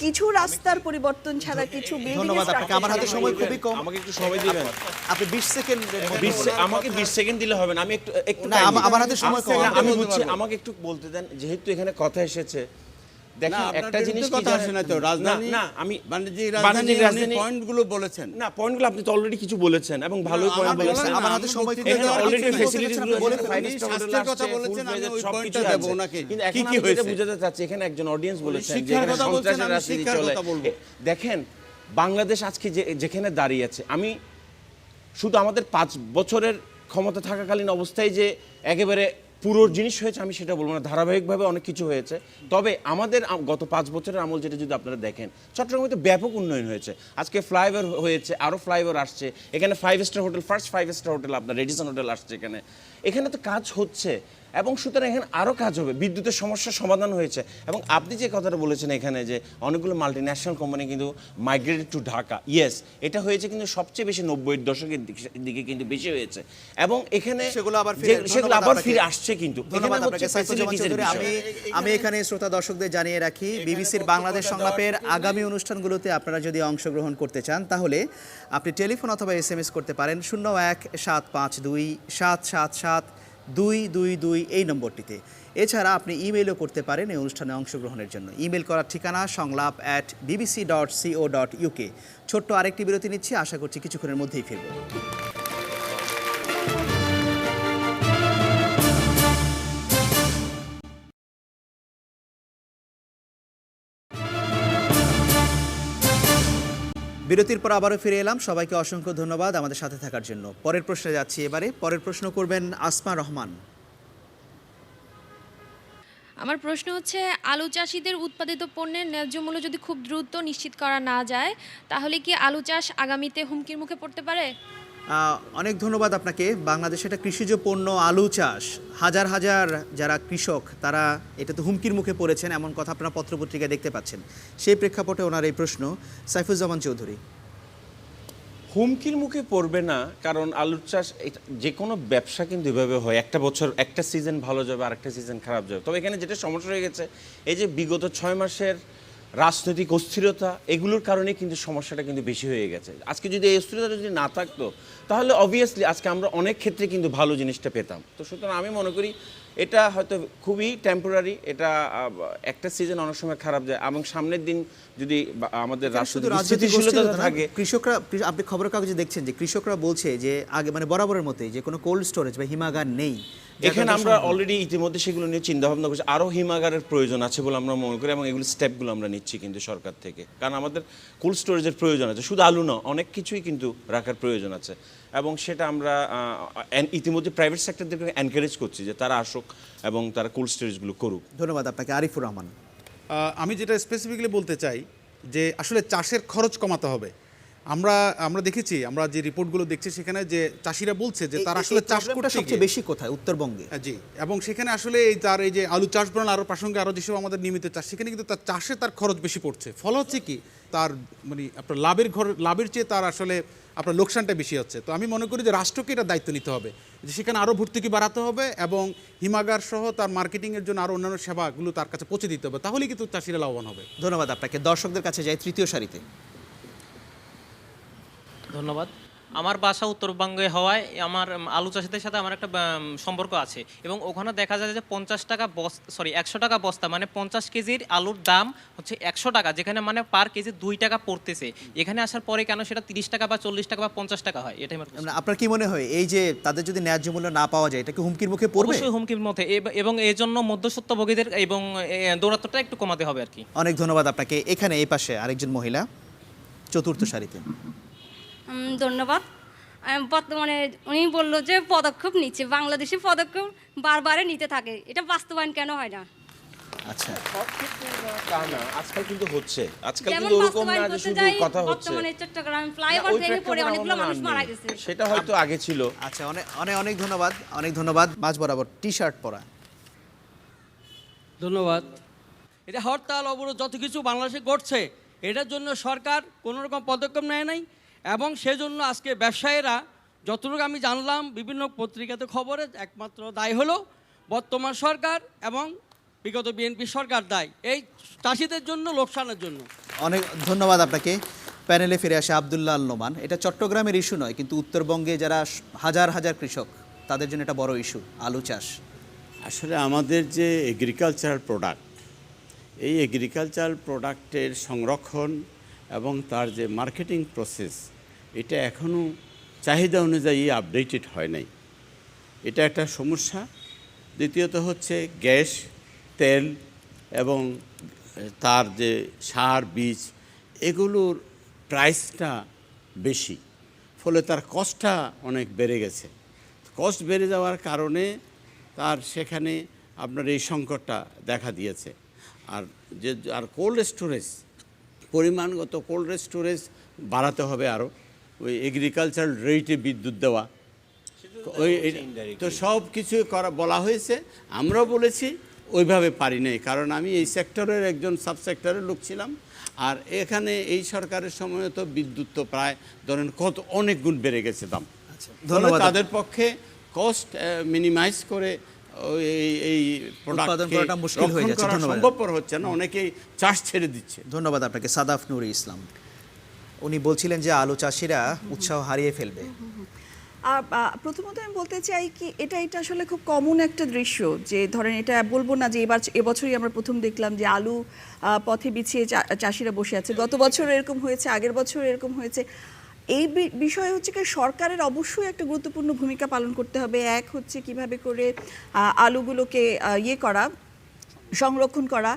কিছু রাস্তার পরিবর্তন ছাড়া, কিছু ধন্যবাদ আপনাকে। আমার হাতে সময় খুবই কম, আমাকে একটু সময় দিবেন। আপনি 20 সেকেন্ড, আমাকে 20 সেকেন্ড দিলে হবে না, আমি একটু না, আমার হাতে সময় কম, আমি বুঝছি, আমাকে একটু বলতে দেন, যেহেতু এখানে কথা এসেছে। দেখেন একটা জিনিস কি জানেন না, তো রাজধানী না, আমি বাণিজ্যিক রাজধানী পয়েন্টগুলো বলেছেন না, পয়েন্টগুলো আপনি তো অলরেডি কিছু বলেছেন এবং ভালোই পয়েন্ট বলেছেন। আমার হাতে সময় অলরেডি ফ্যাসিলিটিসগুলো বলে স্বাস্থ্যের কথা বলেছেন, আমি ওই পয়েন্টটা দেব ওনাকে। কিন্তু এখন কি হয়েছে বুঝাতে চাচ্ছি, এখানে একজন অডিয়েন্স বলেছেন যে এখানে সন্ত্রাসের রাজনীতি চলে। দেখেন বাংলাদেশ আজকে যেখানে দাঁড়িয়ে আছে, আমি শুধু আমাদের 5 বছরের ক্ষমতা থাকাকালীন অবস্থায় যে একেবারে পুরো জিনিস হয়েছে আমি সেটা বলবো না, ধারাবাহিকভাবে অনেক কিছু হয়েছে। তবে আমাদের গত 5 বছরের আমল যেটা যদি আপনারা দেখেন, চট্টগ্রামে তো ব্যাপক উন্নয়ন হয়েছে। আজকে ফ্লাইওভার হয়েছে, আরও ফ্লাইওভার আসছে, এখানে 5 star hotel, first 5 star hotel আপনার রেডিসন হোটেল আসছে এখানে তো কাজ হচ্ছে, এবং সুতরাং এখানে আরও কাজ হবে। বিদ্যুতের সমস্যার সমাধান হয়েছে, এবং আপনি যে কথাটা বলেছেন এখানে যে অনেকগুলো মাল্টিন্যাশনাল কোম্পানি কিন্তু মাইগ্রেটেড টু ঢাকা, ইয়েস এটা হয়েছে, কিন্তু সবচেয়ে বেশি 90-এর দশকের দিকে কিন্তু বেশি হয়েছে, এবং এখানে সেগুলো আবার ফিরে আসছে। কিন্তু আমি এখানে শ্রোতা দর্শকদের জানিয়ে রাখি, বিবিসির বাংলাদেশ সংলাপের আগামী অনুষ্ঠানগুলোতে আপনারা যদি অংশগ্রহণ করতে চান তাহলে আপনি টেলিফোন অথবা SMS করতে পারেন 01-752-777-222 এই নম্বরটিতে। এছাড়া আপনি ইমেইলও করতে পারেন এই অনুষ্ঠানে অংশগ্রহণের জন্য। ইমেইল করার ঠিকানা সংলাপ@bbc.co.uk। ছোট্ট আরেকটি বিরতি নিচ্ছি, আশা করছি কিছুক্ষণের মধ্যেই ফিরব। বিরতির পর আবারও ফিরে এলাম, সবাইকে অসংখ্য ধন্যবাদ আমাদের সাথে থাকার জন্য। পরের প্রশ্নে যাচ্ছি এবারে। পরের প্রশ্ন করবেন আসমা রহমান। আমার প্রশ্ন হচ্ছে, আলু চাষিদের উৎপাদিত পণ্যের ন্যায্য মূল্য যদি খুব দ্রুত নিশ্চিত করা না যায়, তাহলে কি আলু চাষ আগামীতে হুমকির মুখে পড়তে পারে? অনেক ধন্যবাদ আপনাকে। বাংলাদেশে একটা কৃষিজ পণ্য আলু চাষ, হাজার হাজার যারা কৃষক তারা এটাতে হুমকির মুখে পড়েছেন, এমন কথা আপনারা পত্রপত্রিকায় দেখতে পাচ্ছেন। সেই প্রেক্ষাপটে ওনার এই প্রশ্ন। সাইফুজ্জামান চৌধুরী, হুমকির মুখে পড়বে না, কারণ আলুর চাষ যে কোনো ব্যবসা কিন্তু এভাবে হয়, একটা বছর একটা সিজন ভালো যাবে আর একটা সিজন খারাপ যাবে। তবে এখানে যেটা সমস্যা হয়ে গেছে, এই যে বিগত 6 মাসের রাজনৈতিক অস্থিরতা, এগুলোর কারণে কিন্তু সমস্যাটা কিন্তু বেশি হয়ে গেছে। আজকে যদি এই অস্থিরতা যদি না থাকতো তাহলে অবভিয়াসলি আজকে আমরা অনেক ক্ষেত্রে কিন্তু ভালো জিনিসটা পেতাম। তো সুতরাং আমি মনে করি এটা হয়তো খুবই টেম্পোরারি, এটা একটা সিজন অনেক সময় খারাপ যায় এবং সামনের দিন যদি আমাদের রাজনীতিশীলতা থাকে। কৃষকরা, আপনি খবরের কাগজে দেখছেন যে কৃষকরা বলছে যে আগে মানে বরাবরের মতোই যে কোনো কোল্ড স্টোরেজ বা হিমাগার নেই। এখানে আমরা অলরেডি ইতিমধ্যে সেগুলো নিয়ে চিন্তা ভাবনা করছি, আরও হিমাগারের প্রয়োজন আছে বলে আমরা মনে করি এবং এগুলো স্টেপগুলো আমরা নিচ্ছি কিন্তু সরকার থেকে, কারণ আমাদের কোল্ড স্টোরেজের প্রয়োজন আছে, শুধু আলু না অনেক কিছুই কিন্তু রাখার প্রয়োজন আছে এবং সেটা আমরা ইতিমধ্যে প্রাইভেট সেক্টরদেরকে এনকারেজ করছি যে তারা আসুক এবং তারা কোল্ড স্টোরেজগুলো করুক। ধন্যবাদ আপনাকে। আরিফুর রহমান, আমি যেটা স্পেসিফিক্যালি বলতে চাই যে আসলে চাষের খরচ কমাতে হবে। আমরা দেখেছি, আমরা যে রিপোর্টগুলো দেখছি সেখানে যে চাষিরা বলছে যে তারা আসলে চাষ করতে সবচেয়ে বেশি কোথায়? উত্তরবঙ্গে। জি, এবং সেখানে আসলে এই যে আলু চাষ বনাল আরও প্রাসঙ্গে আরও যেসব আমাদের নিয়মিত চাষ, সেখানে কিন্তু তার চাষে তার খরচ বেশি পড়ছে। ফলে হচ্ছে কি তার মানে আপনার লাভের চেয়ে তার আসলে আপনার লোকসানটা বেশি হচ্ছে। তো আমি মনে করি যে রাষ্ট্রকে এটা দায়িত্ব নিতে হবে যে সেখানে আরও ভর্তুকি বাড়াতে হবে এবং হিমাগার সহ তার মার্কেটিংয়ের জন্য আরও অন্যান্য সেবাগুলো তার কাছে পৌঁছে দিতে হবে, তাহলেই কিন্তু চাষিরা লাভবান হবে। ধন্যবাদ আপনাকে। দর্শকদের কাছে যাই তৃতীয় সারিতে। ধন্যবাদ। আমার বাসা উত্তরবঙ্গে হওয়ায় আমার আলু চাষিদের সাথে আমার একটা সম্পর্ক আছে এবং ওখানে দেখা যায় যে 100 টাকা বস্তা, মানে 50 কেজির আলুর দাম হচ্ছে 100 টাকা, যেখানে মানে পার কেজি 2 টাকা পড়তেছে। এখানে আসার পরে কেন সেটা 30 টাকা বা 40 টাকা বা 50 টাকা হয়? এটাই আপনার কি মনে হয় এই যে তাদের যদি ন্যায্য মূল্য না পাওয়া যায় এটা কি হুমকির মুখে পড়বে? অবশ্যই হুমকির মুখে, এবং এই জন্য মধ্যস্বত্বভোগীদের এবং দৌরাত্মটা একটু কমাতে হবে আর কি। অনেক ধন্যবাদ আপনাকে। এখানে এই পাশে আরেকজন মহিলা চতুর্থ সারিতে। ধন্যবাদ। বর্তমানে উনি বললো যে পদক্ষেপ নিচ্ছে, বাংলাদেশে পদক্ষেপ বারবারে নিতে থাকে, এটা বাস্তবায়ন কেন হয় না? আচ্ছা, আজকাল কিন্তু হচ্ছে, আজকাল কিন্তু ওরকম না যে শুধু কথা হচ্ছে। বর্তমানে চট্টগ্রাম ফ্লাইওভার ভেঙে পড়ে অনেকগুলো মানুষ মারা গেছে, সেটা হয়তো আগে ছিল। আচ্ছা, অনেক ধন্যবাদ, অনেক ধন্যবাদ। মাঝ বরাবর টি শার্ট পরা। ধন্যবাদ। এটা হরতাল অবরোধ যত কিছু বাংলাদেশে ঘটছে এটার জন্য সরকার কোনো রকম পদক্ষেপ নেয় নাই এবং সেজন্য আজকে ব্যবসায়ীরা যতটুকু আমি জানলাম বিভিন্ন পত্রিকাতে খবরে একমাত্র দায়ী হলো বর্তমান সরকার এবং বিগত বিএনপি সরকার দায়ী এই চাষিদের জন্য, লোকসানের জন্য। অনেক ধন্যবাদ আপনাকে। প্যানেলে ফিরে আসে আব্দুল্লাহ আল নোমান। এটা চট্টগ্রামের ইস্যু নয়, কিন্তু উত্তরবঙ্গে যারা হাজার হাজার কৃষক তাদের জন্য এটা বড় ইস্যু, আলু চাষ। আসলে আমাদের যে এগ্রিকালচারাল প্রোডাক্ট, এই এগ্রিকালচারাল প্রোডাক্টের সংরক্ষণ এবং তার যে মার্কেটিং প্রসেস, এটা এখনও চাহিদা অনুযায়ী আপডেটেড হয় নাই, এটা একটা সমস্যা। দ্বিতীয়ত হচ্ছে গ্যাস, তেল এবং তার যে সার, বীজ, এগুলোর প্রাইসটা বেশি, ফলে তার কস্টটা অনেক বেড়ে গেছে। কস্ট বেড়ে যাওয়ার কারণে তার সেখানে আপনার এই সংকটটা দেখা দিয়েছে। আর কোল্ড স্টোরেজ, পরিমাণগত কোল্ড স্টোরেজ বাড়াতে হবে আরও, ওই এগ্রিকালচারাল রেটে বিদ্যুৎ দেওয়া, ওই তো সব কিছু বলা হয়েছে। আমরাও বলেছি ওইভাবে পারি নাই, কারণ আমি এই সেক্টরের একজন সাবসেক্টরের লোক ছিলাম। আর এখানে এই সরকারের সময় তো বিদ্যুৎ তো প্রায় ধরেন অনেক গুণ বেড়ে গেছে দাম। ধন্যবাদ। তাদের পক্ষে কস্ট মিনিমাইজ করে এই প্রোডাক্ট মুশকিল হয়ে যাচ্ছে, সম্ভবপর হচ্ছে না, অনেকেই চাষ ছেড়ে দিচ্ছে। ধন্যবাদ আপনাকে। সাদাফ নুরি ইসলাম, উনি বলছিলেন যে আলু চাষিরা উৎসাহ হারিয়ে ফেলবে। প্রথমত আমি বলতে চাই কি এটা আসলে খুব কমন একটা দৃশ্য, যে ধরেন এটা বলবো না যে এবছরই আমরা প্রথম দেখলাম যে আলু পথে বিছিয়ে চাষিরা বসে আছে। গত বছর এরকম হয়েছে, আগের বছর এরকম হয়েছে। এই বিষয়ে হচ্ছে কি সরকারের অবশ্যই একটা গুরুত্বপূর্ণ ভূমিকা পালন করতে হবে। এক হচ্ছে কিভাবে করে আলুগুলোকে সংরক্ষণ করা,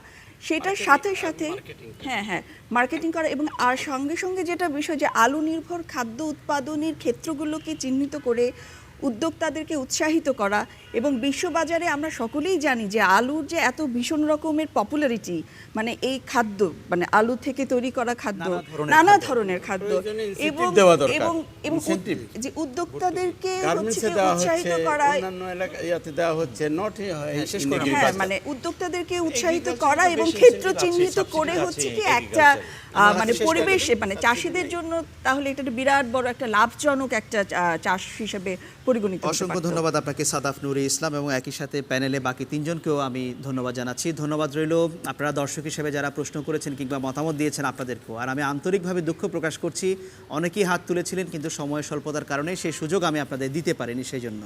সেটার সাথে সাথে মার্কেটিং করা, এবং আর সঙ্গে সঙ্গে যেটা বিষয় যে আলু নির্ভর খাদ্য উৎপাদনের ক্ষেত্রগুলোকে চিহ্নিত করে উদ্যোক্তাদেরকে উৎসাহিত করা। এবং বিশ্ববাজারে আমরা সকলেই জানি যে আলুর যে এত ভীষণ রকমের পপুলারিটি, মানে এই খাদ্য, মানে আলু থেকে তৈরি করা খাদ্য, নানা ধরনের খাদ্য, এবং যে উদ্যোক্তাদেরকে উৎসাহিত করা, মানে উদ্যোক্তাদেরকে উৎসাহিত করা এবং ক্ষেত্র চিহ্নিত করে হচ্ছে কি একটা মানে পরিবেশে, মানে চাষিদের জন্য তাহলে এটা বিরাট বড় একটা লাভজনক একটা চাষ হিসেবে পরিগণিত। অসংখ্য ধন্যবাদ আপনাকে সাদাফ নুরি জহিরুল ইসলাম এবং একই সাথে প্যানেলে বাকি তিনজনকেও আমি ধন্যবাদ জানাচ্ছি। ধন্যবাদ রইল আপনারা দর্শক হিসেবে যারা প্রশ্ন করেছেন কিংবা মতামত দিয়েছেন আপনাদেরকেও। আর আমি আন্তরিকভাবে দুঃখ প্রকাশ করছি, অনেকেই হাত তুলেছিলেন কিন্তু সময় স্বল্পতার কারণে সেই সুযোগ আমি আপনাদের দিতে পারিনি সেই জন্য।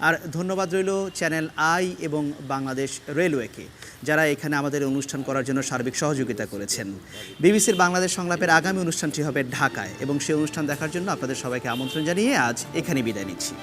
আর ধন্যবাদ রইল চ্যানেল আই এবং বাংলাদেশ রেলওয়েকে, যারা এখানে আমাদের অনুষ্ঠান করার জন্য সার্বিক সহযোগিতা করেছেন। বিবিসির বাংলাদেশ সংলাপের আগামী অনুষ্ঠানটি হবে ঢাকায় এবং সেই অনুষ্ঠান দেখার জন্য আপনাদের সবাইকে আমন্ত্রণ জানিয়ে আজ এখানে বিদায় নিচ্ছি।